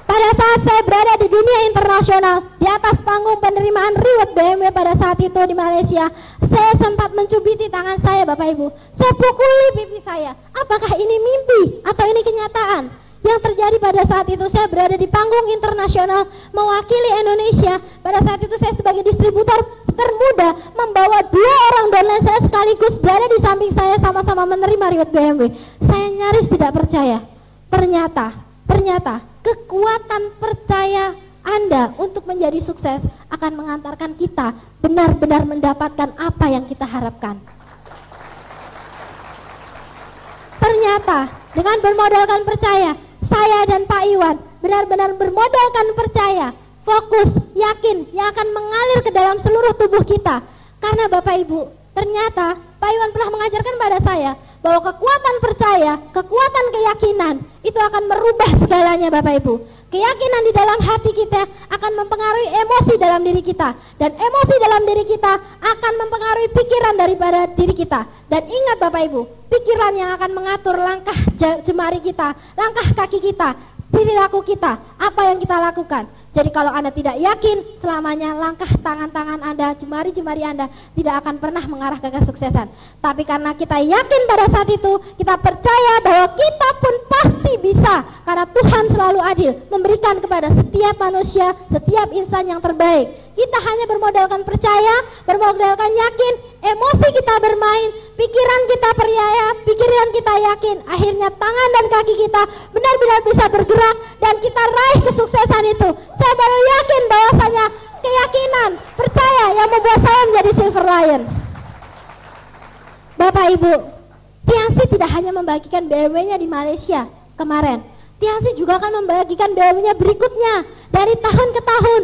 Pada saat saya berada di dunia internasional, di atas panggung penerimaan reward BMW pada saat itu di Malaysia, saya sempat mencubiti tangan saya Bapak Ibu. Saya pukuli pipi saya. Apakah ini mimpi atau ini kenyataan? Yang terjadi pada saat itu saya berada di panggung internasional mewakili Indonesia. Pada saat itu saya sebagai distributor termuda membawa 2 orang downline saya sekaligus berada di samping saya sama-sama menerima reward BMW. Saya nyaris tidak percaya. Ternyata kekuatan percaya Anda untuk menjadi sukses akan mengantarkan kita benar-benar mendapatkan apa yang kita harapkan. Ternyata dengan bermodalkan percaya, saya dan Pak Iwan benar-benar bermodalkan percaya, fokus, yakin yang akan mengalir ke dalam seluruh tubuh kita. Karena Bapak Ibu, ternyata Pak Iwan pernah mengajarkan pada saya bahwa kekuatan percaya, kekuatan keyakinan itu akan merubah segalanya Bapak Ibu. Keyakinan di dalam hati kita akan mempengaruhi emosi dalam diri kita, dan emosi dalam diri kita akan mempengaruhi pikiran daripada diri kita. Dan ingat Bapak Ibu, pikiran yang akan mengatur langkah jemari kita, langkah kaki kita, perilaku kita, apa yang kita lakukan. Jadi kalau Anda tidak yakin, selamanya langkah tangan-tangan Anda, jemari-jemari Anda tidak akan pernah mengarah ke kesuksesan. Tapi karena kita yakin pada saat itu, kita percaya bahwa kita pun pasti bisa, bisa, karena Tuhan selalu adil, memberikan kepada setiap manusia, setiap insan yang terbaik. Kita hanya bermodalkan percaya, bermodalkan yakin, emosi kita bermain, pikiran kita percaya, pikiran kita yakin. Akhirnya tangan dan kaki kita benar-benar bisa bergerak dan kita raih kesuksesan itu. Saya baru yakin bahwasanya keyakinan, percaya yang membuat saya menjadi Silver Lion. Bapak Ibu, Tiansi tidak hanya membagikan BMW-nya di Malaysia kemarin. Tiansi juga akan membagikan BMW-nya berikutnya dari tahun ke tahun.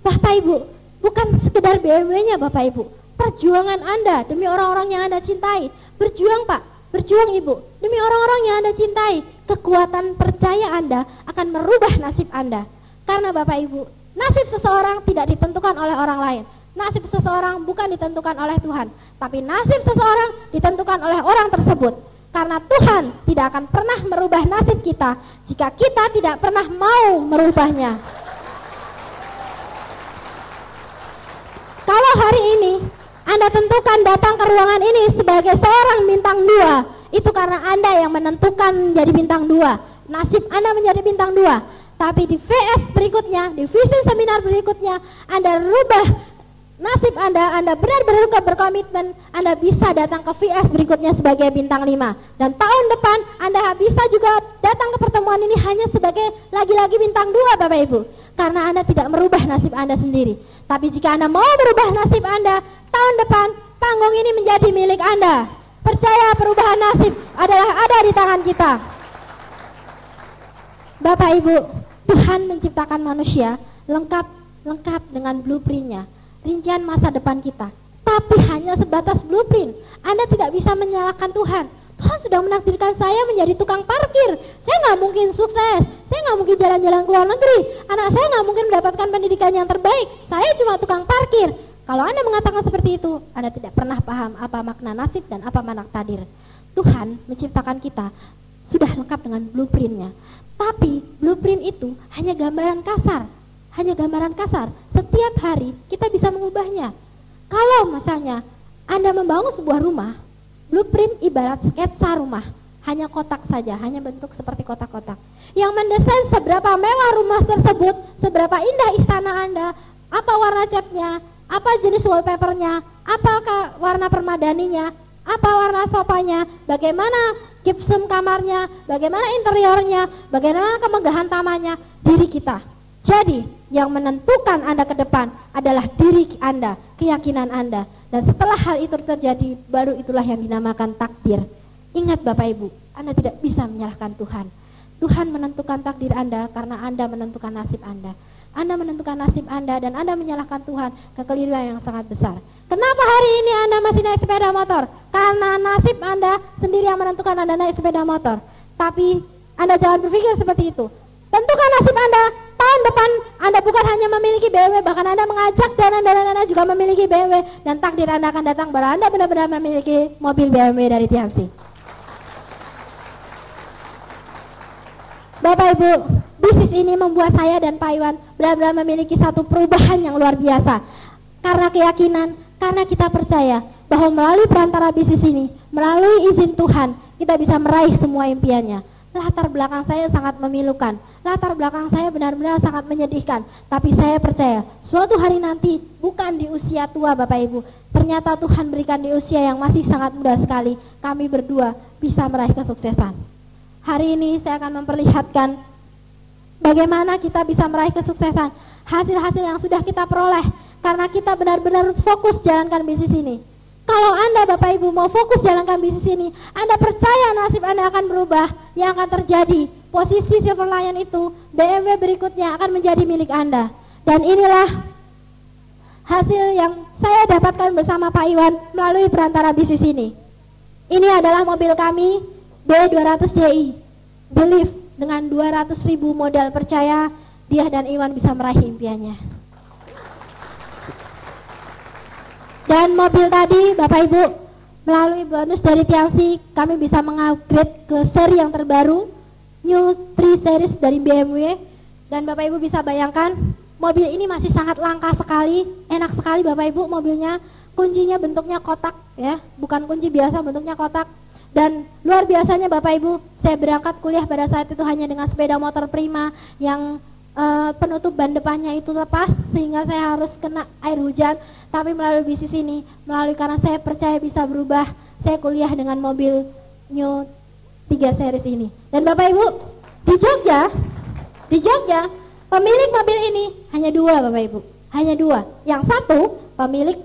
Bapak Ibu, bukan sekedar BMW-nya Bapak Ibu. Perjuangan Anda demi orang-orang yang Anda cintai. Berjuang Pak, berjuang Ibu, demi orang-orang yang Anda cintai. Kekuatan percaya Anda akan merubah nasib Anda. Karena Bapak Ibu, nasib seseorang tidak ditentukan oleh orang lain. Nasib seseorang bukan ditentukan oleh Tuhan, tapi nasib seseorang ditentukan oleh orang tersebut. Karena Tuhan tidak akan pernah merubah nasib kita jika kita tidak pernah mau merubahnya. Kalau hari ini Anda tentukan datang ke ruangan ini sebagai seorang bintang 2, itu karena Anda yang menentukan menjadi bintang 2. Nasib Anda menjadi bintang 2. Tapi di VS berikutnya, di vision seminar berikutnya, Anda rubah nasib Anda benar-benar berkomitmen, Anda bisa datang ke VS berikutnya sebagai bintang 5. Dan tahun depan Anda bisa juga datang ke pertemuan ini hanya sebagai lagi-lagi bintang 2 Bapak Ibu. Karena Anda tidak merubah nasib Anda sendiri. Tapi jika Anda mau merubah nasib Anda, tahun depan panggung ini menjadi milik Anda. Percaya perubahan nasib adalah ada di tangan kita. Bapak Ibu, Tuhan menciptakan manusia lengkap dengan blueprint-nya, rincian masa depan kita. Tapi hanya sebatas blueprint. Anda tidak bisa menyalahkan Tuhan. Tuhan sudah menakdirkan saya menjadi tukang parkir. Saya nggak mungkin sukses. Saya nggak mungkin jalan-jalan ke luar negeri. Anak saya nggak mungkin mendapatkan pendidikan yang terbaik. Saya cuma tukang parkir. Kalau Anda mengatakan seperti itu, Anda tidak pernah paham apa makna nasib dan apa makna takdir. Tuhan menciptakan kita sudah lengkap dengan blueprint-nya. Tapi blueprint itu hanya gambaran kasar. Hanya gambaran kasar. Setiap hari kita bisa mengubahnya. Kalau misalnya Anda membangun sebuah rumah, blueprint ibarat sketsa rumah, hanya kotak saja, hanya bentuk seperti kotak-kotak. Yang mendesain seberapa mewah rumah tersebut, seberapa indah istana Anda, apa warna catnya, apa jenis wallpapernya, apakah warna permadaninya, apa warna sofanya, bagaimana gypsum kamarnya, bagaimana interiornya, bagaimana kemegahan tamannya, diri kita. Jadi, yang menentukan Anda ke depan adalah diri Anda, keyakinan Anda. Dan setelah hal itu terjadi, baru itulah yang dinamakan takdir. Ingat Bapak Ibu, Anda tidak bisa menyalahkan Tuhan. Tuhan menentukan takdir Anda karena Anda menentukan nasib Anda. Anda menentukan nasib Anda dan Anda menyalahkan Tuhan, kekeliruan yang sangat besar. Kenapa hari ini Anda masih naik sepeda motor? Karena nasib Anda sendiri yang menentukan Anda naik sepeda motor. Tapi Anda jangan berpikir seperti itu. Tentukan nasib Anda, tahun depan Anda bukan hanya memiliki BMW, bahkan Anda mengajak dan Anda juga memiliki BMW. Dan takdir Anda akan datang bahwa Anda benar-benar memiliki mobil BMW dari Tiansi. Bapak Ibu, bisnis ini membuat saya dan Pak Iwan benar-benar memiliki satu perubahan yang luar biasa. Karena keyakinan, karena kita percaya bahwa melalui perantara bisnis ini, melalui izin Tuhan, kita bisa meraih semua impiannya. Latar belakang saya sangat memilukan, latar belakang saya benar-benar sangat menyedihkan. Tapi saya percaya, suatu hari nanti, bukan di usia tua Bapak Ibu, ternyata Tuhan berikan di usia yang masih sangat muda sekali, kami berdua bisa meraih kesuksesan. Hari ini saya akan memperlihatkan bagaimana kita bisa meraih kesuksesan, hasil-hasil yang sudah kita peroleh, karena kita benar-benar fokus jalankan bisnis ini. Kalau Anda Bapak Ibu mau fokus jalankan bisnis ini, Anda percaya nasib Anda akan berubah, yang akan terjadi, posisi Silver Lion itu, BMW berikutnya akan menjadi milik Anda. Dan inilah hasil yang saya dapatkan bersama Pak Iwan melalui perantara bisnis ini. Ini adalah mobil kami, B200DI, Believe, dengan 200.000 modal percaya, dia dan Iwan bisa meraih impiannya. Dan mobil tadi Bapak Ibu, melalui bonus dari Tiansi, kami bisa mengupgrade ke seri yang terbaru, New 3 Series dari BMW. Dan Bapak Ibu bisa bayangkan, mobil ini masih sangat langka sekali, enak sekali Bapak Ibu mobilnya. Kuncinya bentuknya kotak ya, bukan kunci biasa, bentuknya kotak. Dan luar biasanya Bapak Ibu, saya berangkat kuliah pada saat itu hanya dengan sepeda motor Prima yang penutup ban depannya itu lepas sehingga saya harus kena air hujan. Tapi melalui bisnis ini, karena saya percaya bisa berubah, saya kuliah dengan mobil New 3 series ini. Dan Bapak Ibu, di Jogja pemilik mobil ini hanya 2 Bapak Ibu, hanya 2. Yang satu pemilik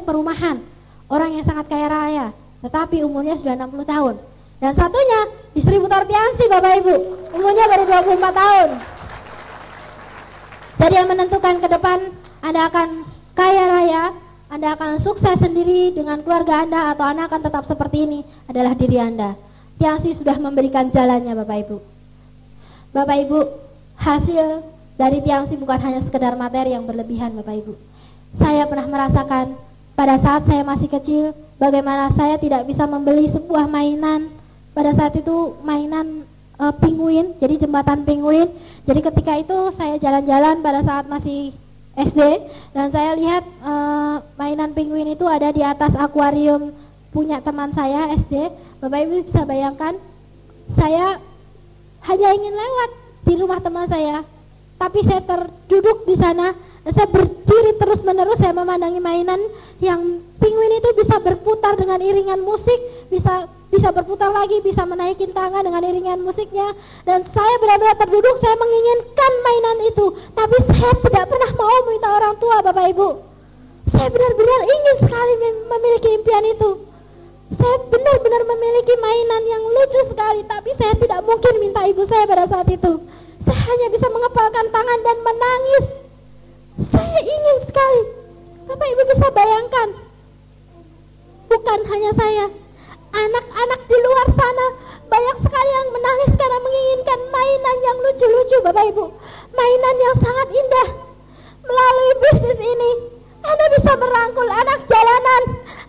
perumahan, orang yang sangat kaya raya, tetapi umurnya sudah 60 tahun. Dan satunya distributor Tiansi Bapak Ibu, umurnya baru 24 tahun. Jadi yang menentukan ke depan Anda akan kaya raya, Anda akan sukses sendiri dengan keluarga Anda, atau Anda akan tetap seperti ini adalah diri Anda. Tiansi sudah memberikan jalannya Bapak Ibu. Bapak Ibu, hasil dari Tiansi bukan hanya sekedar materi yang berlebihan Bapak Ibu. Saya pernah merasakan pada saat saya masih kecil bagaimana saya tidak bisa membeli sebuah mainan. Pada saat itu mainan penguin, jadi jembatan penguin. Jadi ketika itu saya jalan-jalan pada saat masih SD dan saya lihat mainan penguin itu ada di atas akuarium punya teman saya SD. Bapak Ibu bisa bayangkan, saya hanya ingin lewat di rumah teman saya, tapi saya terduduk di sana. Saya berdiri terus-menerus, saya memandangi mainan yang penguin itu bisa berputar dengan iringan musik, bisa berputar lagi, bisa menaikin tangga dengan iringan musiknya. Dan saya benar-benar terduduk, saya menginginkan mainan itu, tapi saya tidak pernah mau meminta orang tua Bapak Ibu. Saya benar-benar ingin sekali memiliki impian itu. Saya benar-benar memiliki mainan yang lucu sekali, tapi saya tidak mungkin minta ibu saya pada saat itu. Saya hanya bisa mengepalkan tangan dan menangis. Saya ingin sekali. Bapak Ibu bisa bayangkan, bukan hanya saya, anak-anak di luar sana banyak sekali yang menangis karena menginginkan mainan yang lucu-lucu Bapak Ibu, mainan yang sangat indah. Melalui bisnis ini Anda bisa merangkul anak jalanan,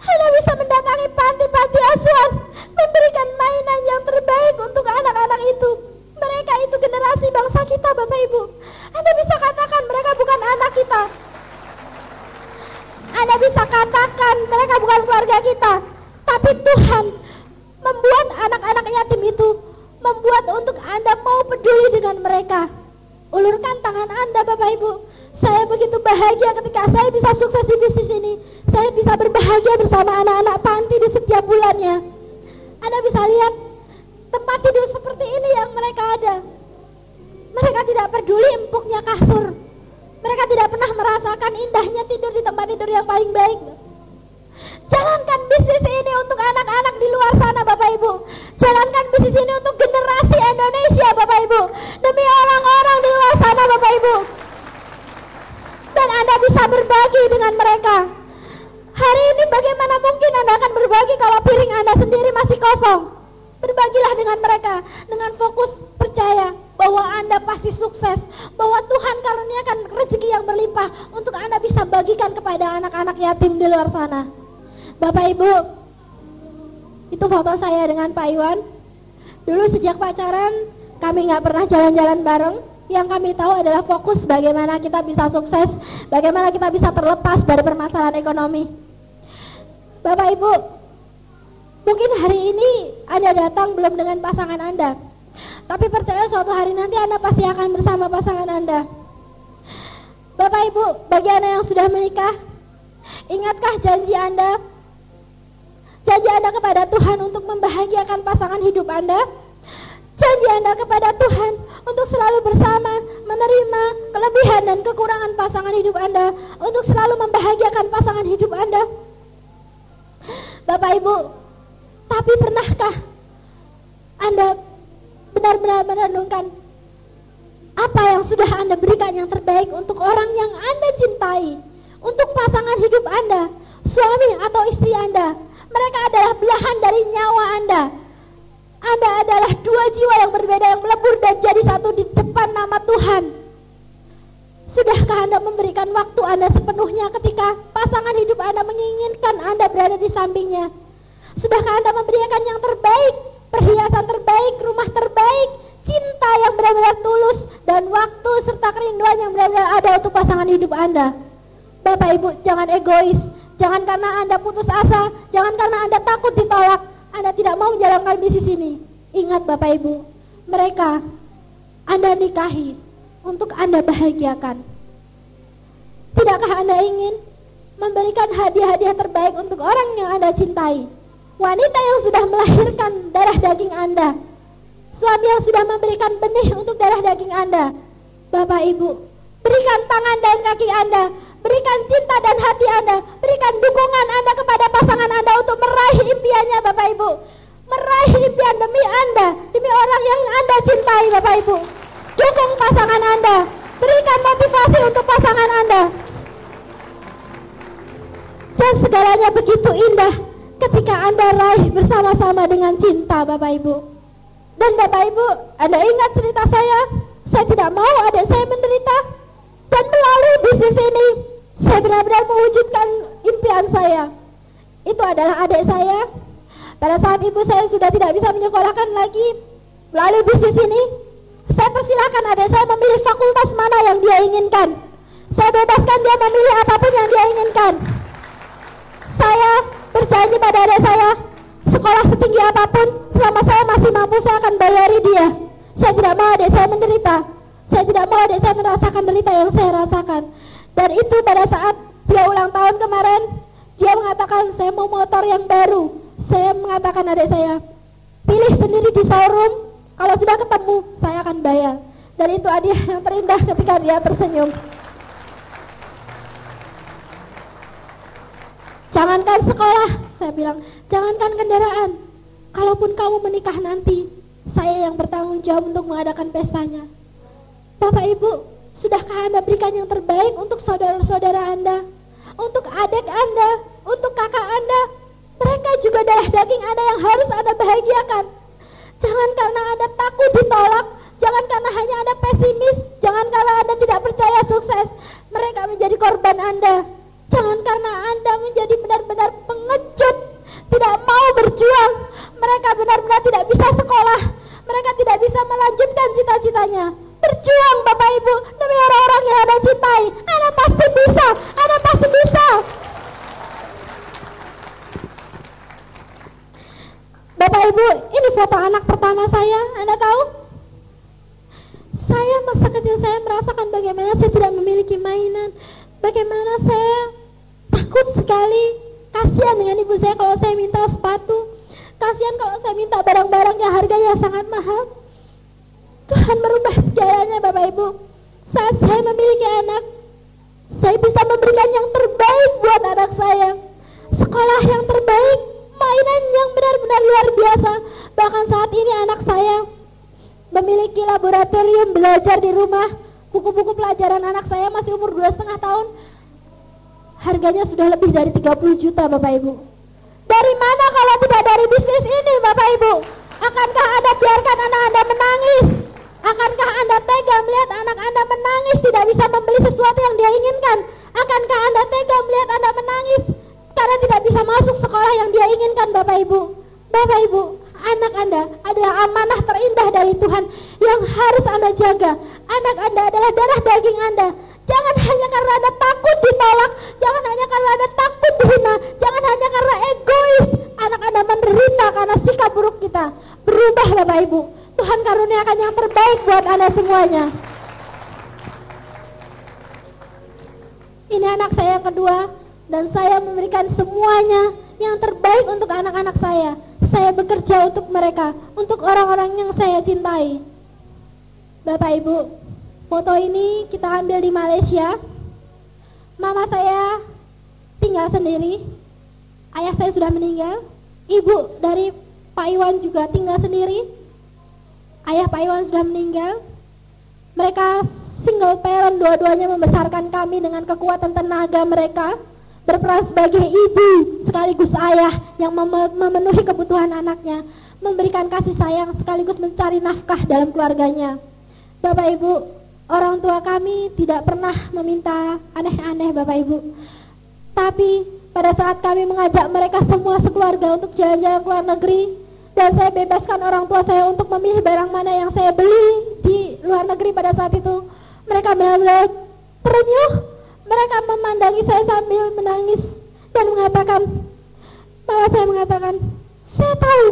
Anda bisa mendatangi panti-panti asuhan, memberikan mainan yang terbaik untuk anak-anak itu. Mereka itu generasi bangsa kita Bapak Ibu. Anda bisa katakan mereka bukan anak kita, Anda bisa katakan mereka bukan keluarga kita, tapi Tuhan membuat anak-anak yatim itu, membuat untuk Anda mau peduli dengan mereka. Ulurkan tangan Anda Bapak Ibu. Saya begitu bahagia ketika saya bisa sukses di bisnis ini. Saya bisa berbahagia bersama anak-anak panti di setiap bulannya. Anda bisa lihat tempat tidur seperti ini yang mereka ada. Mereka tidak peduli empuknya kasur. Mereka tidak pernah merasakan indahnya tidur di tempat tidur yang paling baik. Jalankan bisnis ini untuk anak-anak di luar sana Bapak Ibu. Jalankan bisnis ini untuk generasi Indonesia Bapak Ibu, demi orang-orang di luar sana Bapak Ibu. Dan Anda bisa berbagi dengan mereka. Hari ini bagaimana mungkin Anda akan berbagi kalau piring Anda sendiri masih kosong? Berbagilah dengan mereka dengan fokus percaya bahwa Anda pasti sukses, bahwa Tuhan karuniakan rezeki yang berlimpah untuk Anda bisa bagikan kepada anak-anak yatim di luar sana. Bapak Ibu, itu foto saya dengan Pak Iwan. Dulu sejak pacaran kami nggak pernah jalan-jalan bareng. Yang kami tahu adalah fokus bagaimana kita bisa sukses, bagaimana kita bisa terlepas dari permasalahan ekonomi. Bapak Ibu, mungkin hari ini Anda datang belum dengan pasangan Anda, tapi percaya suatu hari nanti Anda pasti akan bersama pasangan Anda. Bapak Ibu, bagi Anda yang sudah menikah, ingatkah janji Anda kepada Tuhan untuk membahagiakan pasangan hidup Anda? Janji Anda kepada Tuhan untuk selalu bersama, menerima kelebihan dan kekurangan pasangan hidup Anda, untuk selalu membahagiakan pasangan hidup Anda. Bapak Ibu, tapi pernahkah Anda benar-benar merenungkan apa yang sudah Anda berikan yang terbaik untuk orang yang Anda cintai, untuk pasangan hidup Anda, suami atau istri Anda? Mereka adalah belahan dari nyawa Anda. Anda adalah dua jiwa yang berbeda yang melebur dan jadi satu di depan nama Tuhan. Sudahkah Anda memberikan waktu Anda sepenuhnya ketika pasangan hidup Anda menginginkan Anda berada di sampingnya? Sudahkah Anda memberikan yang terbaik, perhiasan terbaik, rumah terbaik, cinta yang benar-benar tulus, dan waktu serta kerinduan yang benar-benar ada untuk pasangan hidup Anda? Bapak Ibu, jangan egois. Jangan karena Anda putus asa, jangan karena Anda takut ditolak, Anda tidak mau menjalankan bisnis ini. Ingat Bapak Ibu, mereka Anda nikahi untuk Anda bahagiakan. Tidakkah Anda ingin memberikan hadiah-hadiah terbaik untuk orang yang Anda cintai? Wanita yang sudah melahirkan darah daging Anda, suami yang sudah memberikan benih untuk darah daging Anda. Bapak Ibu, berikan tangan dan kaki Anda, berikan cinta dan hati Anda, berikan dukungan Anda kepada pasangan Anda untuk meraih impiannya Bapak Ibu. Meraih impian demi Anda, demi orang yang Anda cintai Bapak Ibu. Dukung pasangan Anda, berikan motivasi untuk pasangan Anda. Dan segalanya begitu indah ketika Anda raih bersama-sama dengan cinta Bapak Ibu. Dan Bapak Ibu, Anda ingat cerita saya tidak mau adik saya menderita. Dan melalui bisnis ini, saya benar-benar mewujudkan impian saya. Itu adalah adik saya. Pada saat ibu saya sudah tidak bisa menyekolahkan lagi, melalui bisnis ini, saya persilahkan adik saya memilih fakultas mana yang dia inginkan. Saya bebaskan dia memilih apapun yang dia inginkan. Saya berjanji pada adik saya, sekolah setinggi apapun, selama saya masih mampu, saya akan bayari dia. Saya tidak mau adik saya menderita. Saya tidak mau adik saya merasakan derita yang saya rasakan. Dan itu pada saat dia ulang tahun kemarin, dia mengatakan saya mau motor yang baru. Saya mengatakan adik saya, pilih sendiri di showroom, kalau sudah ketemu saya akan bayar. Dan itu hadiah yang terindah ketika dia tersenyum. Jangankan sekolah, saya bilang, jangankan kendaraan, kalaupun kamu menikah nanti, saya yang bertanggung jawab untuk mengadakan pestanya. Bapak Ibu, sudahkah Anda berikan yang terbaik untuk saudara-saudara Anda, untuk adik Anda, untuk kakak Anda? Mereka juga darah daging Anda yang harus Anda bahagiakan. Jangan karena Anda takut ditolak, jangan karena hanya Anda pesimis, jangan karena Anda tidak percaya sukses, mereka menjadi korban Anda. Jangan karena Anda menjadi benar-benar pengecut, tidak mau berjuang, mereka benar-benar tidak bisa sekolah, mereka tidak bisa melanjutkan cita-citanya. Berjuang Bapak Ibu demi orang-orang yang Anda cintai. Anda pasti bisa, Anda pasti bisa. Bapak Ibu, ini foto anak pertama saya, Anda tahu? Saya masa kecil saya merasakan bagaimana saya tidak memiliki mainan, bagaimana saya takut sekali, kasihan dengan ibu saya kalau saya minta sepatu, kasihan kalau saya minta barang-barang yang harganya sangat mahal. Tuhan merubah segalanya Bapak Ibu. Saat saya memiliki anak, saya bisa memberikan yang terbaik buat anak saya. Sekolah yang terbaik, mainan yang benar-benar luar biasa. Bahkan saat ini anak saya memiliki laboratorium belajar di rumah. Buku-buku pelajaran anak saya masih umur 2,5 tahun. Harganya sudah lebih dari 30 juta Bapak Ibu. Dari mana kalau tidak dari bisnis ini Bapak Ibu? Akankah Anda biarkan anak Anda menangis? Akankah Anda tega melihat anak Anda menangis tidak bisa membeli sesuatu yang dia inginkan? Akankah Anda tega melihat Anda menangis karena tidak bisa masuk sekolah yang dia inginkan Bapak Ibu? Bapak Ibu, anak Anda adalah amanah terindah dari Tuhan yang harus Anda jaga. Anak Anda adalah darah daging Anda. Jangan hanya karena Anda takut ditolak, jangan hanya karena Anda takut dihina, jangan hanya karena egois anak Anda menderita karena sikap buruk kita. Berubah Bapak Ibu. Tuhan karuniakan yang terbaik buat Anda semuanya. Ini anak saya yang kedua, dan saya memberikan semuanya yang terbaik untuk anak-anak saya. Saya bekerja untuk mereka, untuk orang-orang yang saya cintai. Bapak Ibu, foto ini kita ambil di Malaysia. Mama saya tinggal sendiri, ayah saya sudah meninggal. Ibu dari Pak Iwan juga tinggal sendiri. Ayah Pak Iwan sudah meninggal. Mereka single parent, dua-duanya membesarkan kami dengan kekuatan tenaga mereka, berperan sebagai ibu sekaligus ayah yang memenuhi kebutuhan anaknya, memberikan kasih sayang sekaligus mencari nafkah dalam keluarganya. Bapak Ibu, orang tua kami tidak pernah meminta aneh-aneh Bapak Ibu. Tapi pada saat kami mengajak mereka semua sekeluarga untuk jalan-jalan ke luar negeri, dan saya bebaskan orang tua saya untuk memilih barang mana yang saya beli di luar negeri pada saat itu, mereka benar-benar terenyuh. Mereka memandangi saya sambil menangis dan mengatakan, bahwa saya mengatakan, Saya tahu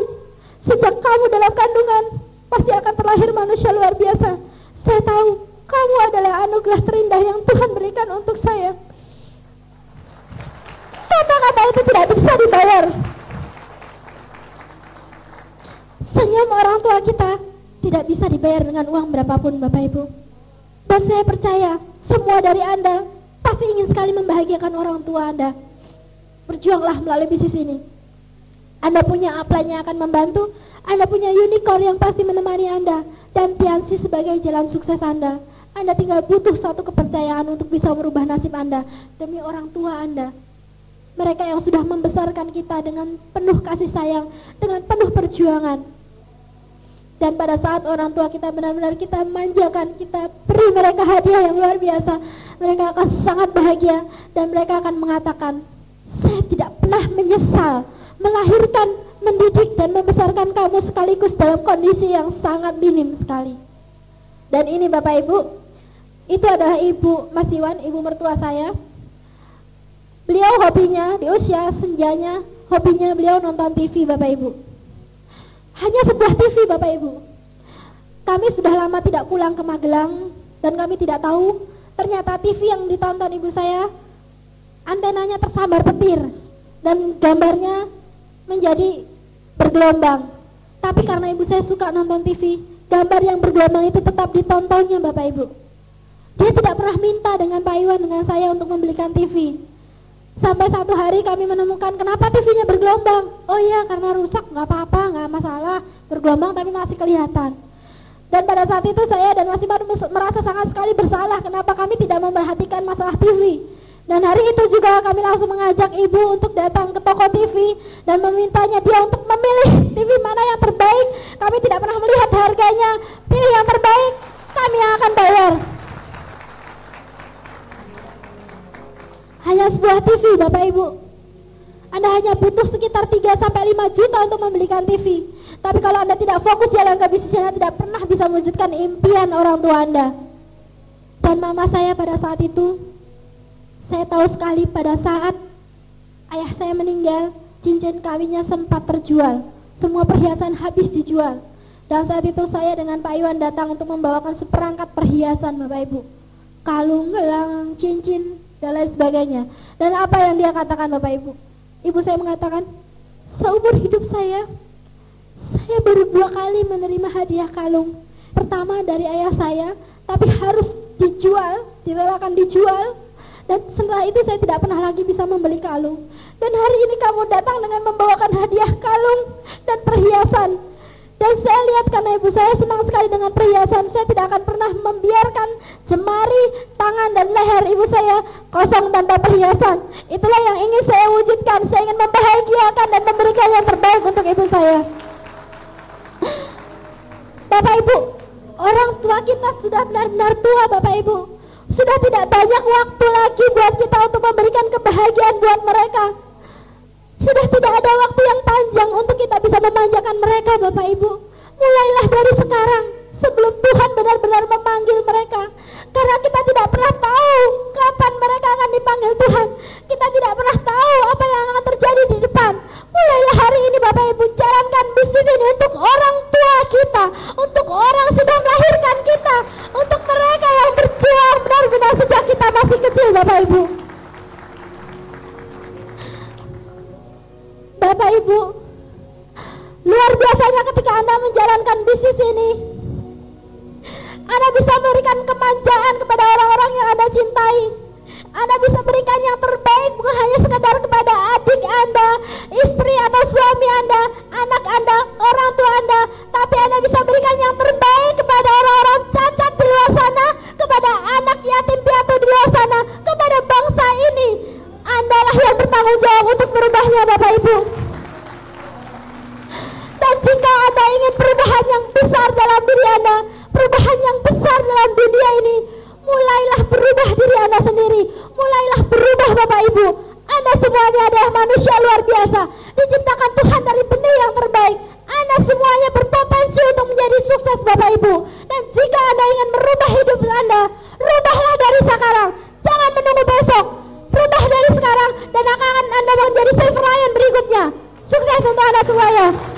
sejak kamu dalam kandungan pasti akan terlahir manusia luar biasa. Saya tahu kamu adalah anugerah terindah yang Tuhan berikan untuk saya. Kata-kata itu tidak bisa dibayar. Senyum orang tua kita tidak bisa dibayar dengan uang berapapun, Bapak Ibu. Dan saya percaya semua dari Anda pasti ingin sekali membahagiakan orang tua Anda. Berjuanglah melalui bisnis ini. Anda punya upline yang akan membantu, Anda punya unicorn yang pasti menemani Anda, dan Tiansi sebagai jalan sukses Anda. Anda tinggal butuh satu kepercayaan untuk bisa merubah nasib Anda demi orang tua Anda. Mereka yang sudah membesarkan kita dengan penuh kasih sayang, dengan penuh perjuangan. Dan pada saat orang tua kita benar-benar kita manjakan, kita beri mereka hadiah yang luar biasa, mereka akan sangat bahagia dan mereka akan mengatakan, saya tidak pernah menyesal melahirkan, mendidik dan membesarkan kamu sekaligus dalam kondisi yang sangat minim sekali. Dan ini Bapak Ibu, itu adalah Ibu Mas Iwan, ibu mertua saya. Beliau hobinya di usia senjanya, hobinya beliau nonton TV Bapak Ibu. Hanya sebuah TV Bapak Ibu. Kami sudah lama tidak pulang ke Magelang dan kami tidak tahu ternyata TV yang ditonton ibu saya antenanya tersambar petir dan gambarnya menjadi bergelombang. Tapi karena ibu saya suka nonton TV, gambar yang bergelombang itu tetap ditontonnya Bapak Ibu. Dia tidak pernah minta dengan Pak Iwan, dengan saya untuk membelikan TV. Sampai satu hari kami menemukan kenapa TV-nya bergelombang. Oh iya, karena rusak, nggak apa-apa, nggak masalah, bergelombang tapi masih kelihatan. Dan pada saat itu saya dan Mas Iman merasa sangat sekali bersalah kenapa kami tidak memperhatikan masalah TV. Dan hari itu juga kami langsung mengajak ibu untuk datang ke toko TV dan memintanya dia untuk memilih TV mana yang terbaik. Kami tidak pernah melihat harganya, pilih yang terbaik, kami yang akan bayar. Hanya sebuah TV Bapak Ibu. Anda hanya butuh sekitar 3-5 juta untuk membelikan TV. Tapi kalau Anda tidak fokus jalan ke bisnis, Anda tidak pernah bisa mewujudkan impian orang tua Anda. Dan mama saya pada saat itu, saya tahu sekali pada saat ayah saya meninggal, cincin kawinnya sempat terjual. Semua perhiasan habis dijual. Dan saat itu saya dengan Pak Iwan datang untuk membawakan seperangkat perhiasan Bapak Ibu. Kalung, gelang, cincin, dan lain sebagainya. Dan apa yang dia katakan Bapak Ibu? Ibu saya mengatakan, seumur hidup saya baru 2 kali menerima hadiah kalung. Pertama dari ayah saya, tapi harus dijual, direlakan dijual. Dan setelah itu saya tidak pernah lagi bisa membeli kalung. Dan hari ini kamu datang dengan membawakan hadiah kalung dan perhiasan. Dan saya lihat karena ibu saya senang sekali dengan perhiasan, saya tidak akan pernah membiarkan jemari, tangan dan leher ibu saya kosong tanpa perhiasan. Itulah yang ingin saya wujudkan. Saya ingin membahagiakan dan memberikan yang terbaik untuk ibu saya. Bapak Ibu, orang tua kita sudah benar-benar tua Bapak Ibu. Sudah tidak banyak waktu lagi buat kita untuk memberikan kebahagiaan buat mereka. Sudah tidak ada waktu yang panjang untuk kita bisa memanjakan mereka Bapak Ibu. Mulailah dari sekarang sebelum Tuhan benar-benar memanggil mereka. Karena kita tidak pernah tahu kapan mereka akan dipanggil Tuhan. Kita tidak pernah tahu apa yang akan terjadi di depan. Mulailah hari ini Bapak Ibu, jalankan bisnis ini untuk orang tua kita, untuk orang sudah melahirkan kita, untuk mereka yang berjuang benar-benar sejak kita masih kecil Bapak Ibu. Bapak Ibu, luar biasanya ketika Anda menjalankan bisnis ini, Anda bisa memberikan kemanjaan kepada orang-orang yang Anda cintai. Anda bisa berikan yang terbaik bukan hanya sekedar kepada adik Anda, istri atau suami Anda, anak Anda, orang tua Anda, tapi Anda bisa berikan yang terbaik kepada orang-orang cacat di luar sana, kepada anak yatim piatu di luar sana, kepada bangsa ini. Andalah yang bertanggung jawab untuk merubahnya Bapak Ibu. Dan jika Anda ingin perubahan yang besar dalam diri Anda, perubahan yang besar dalam dunia ini, mulailah berubah diri Anda sendiri. Mulailah berubah Bapak Ibu. Anda semuanya adalah manusia luar biasa, diciptakan Tuhan dari benih yang terbaik. Anda semuanya berpotensi untuk menjadi sukses Bapak Ibu. Dan jika Anda ingin merubah hidup Anda, rubahlah dari sekarang. Jangan menunggu besok. Rubah dari sekarang dan akan Anda menjadi Silver Lion berikutnya. Sukses untuk Anda semuanya.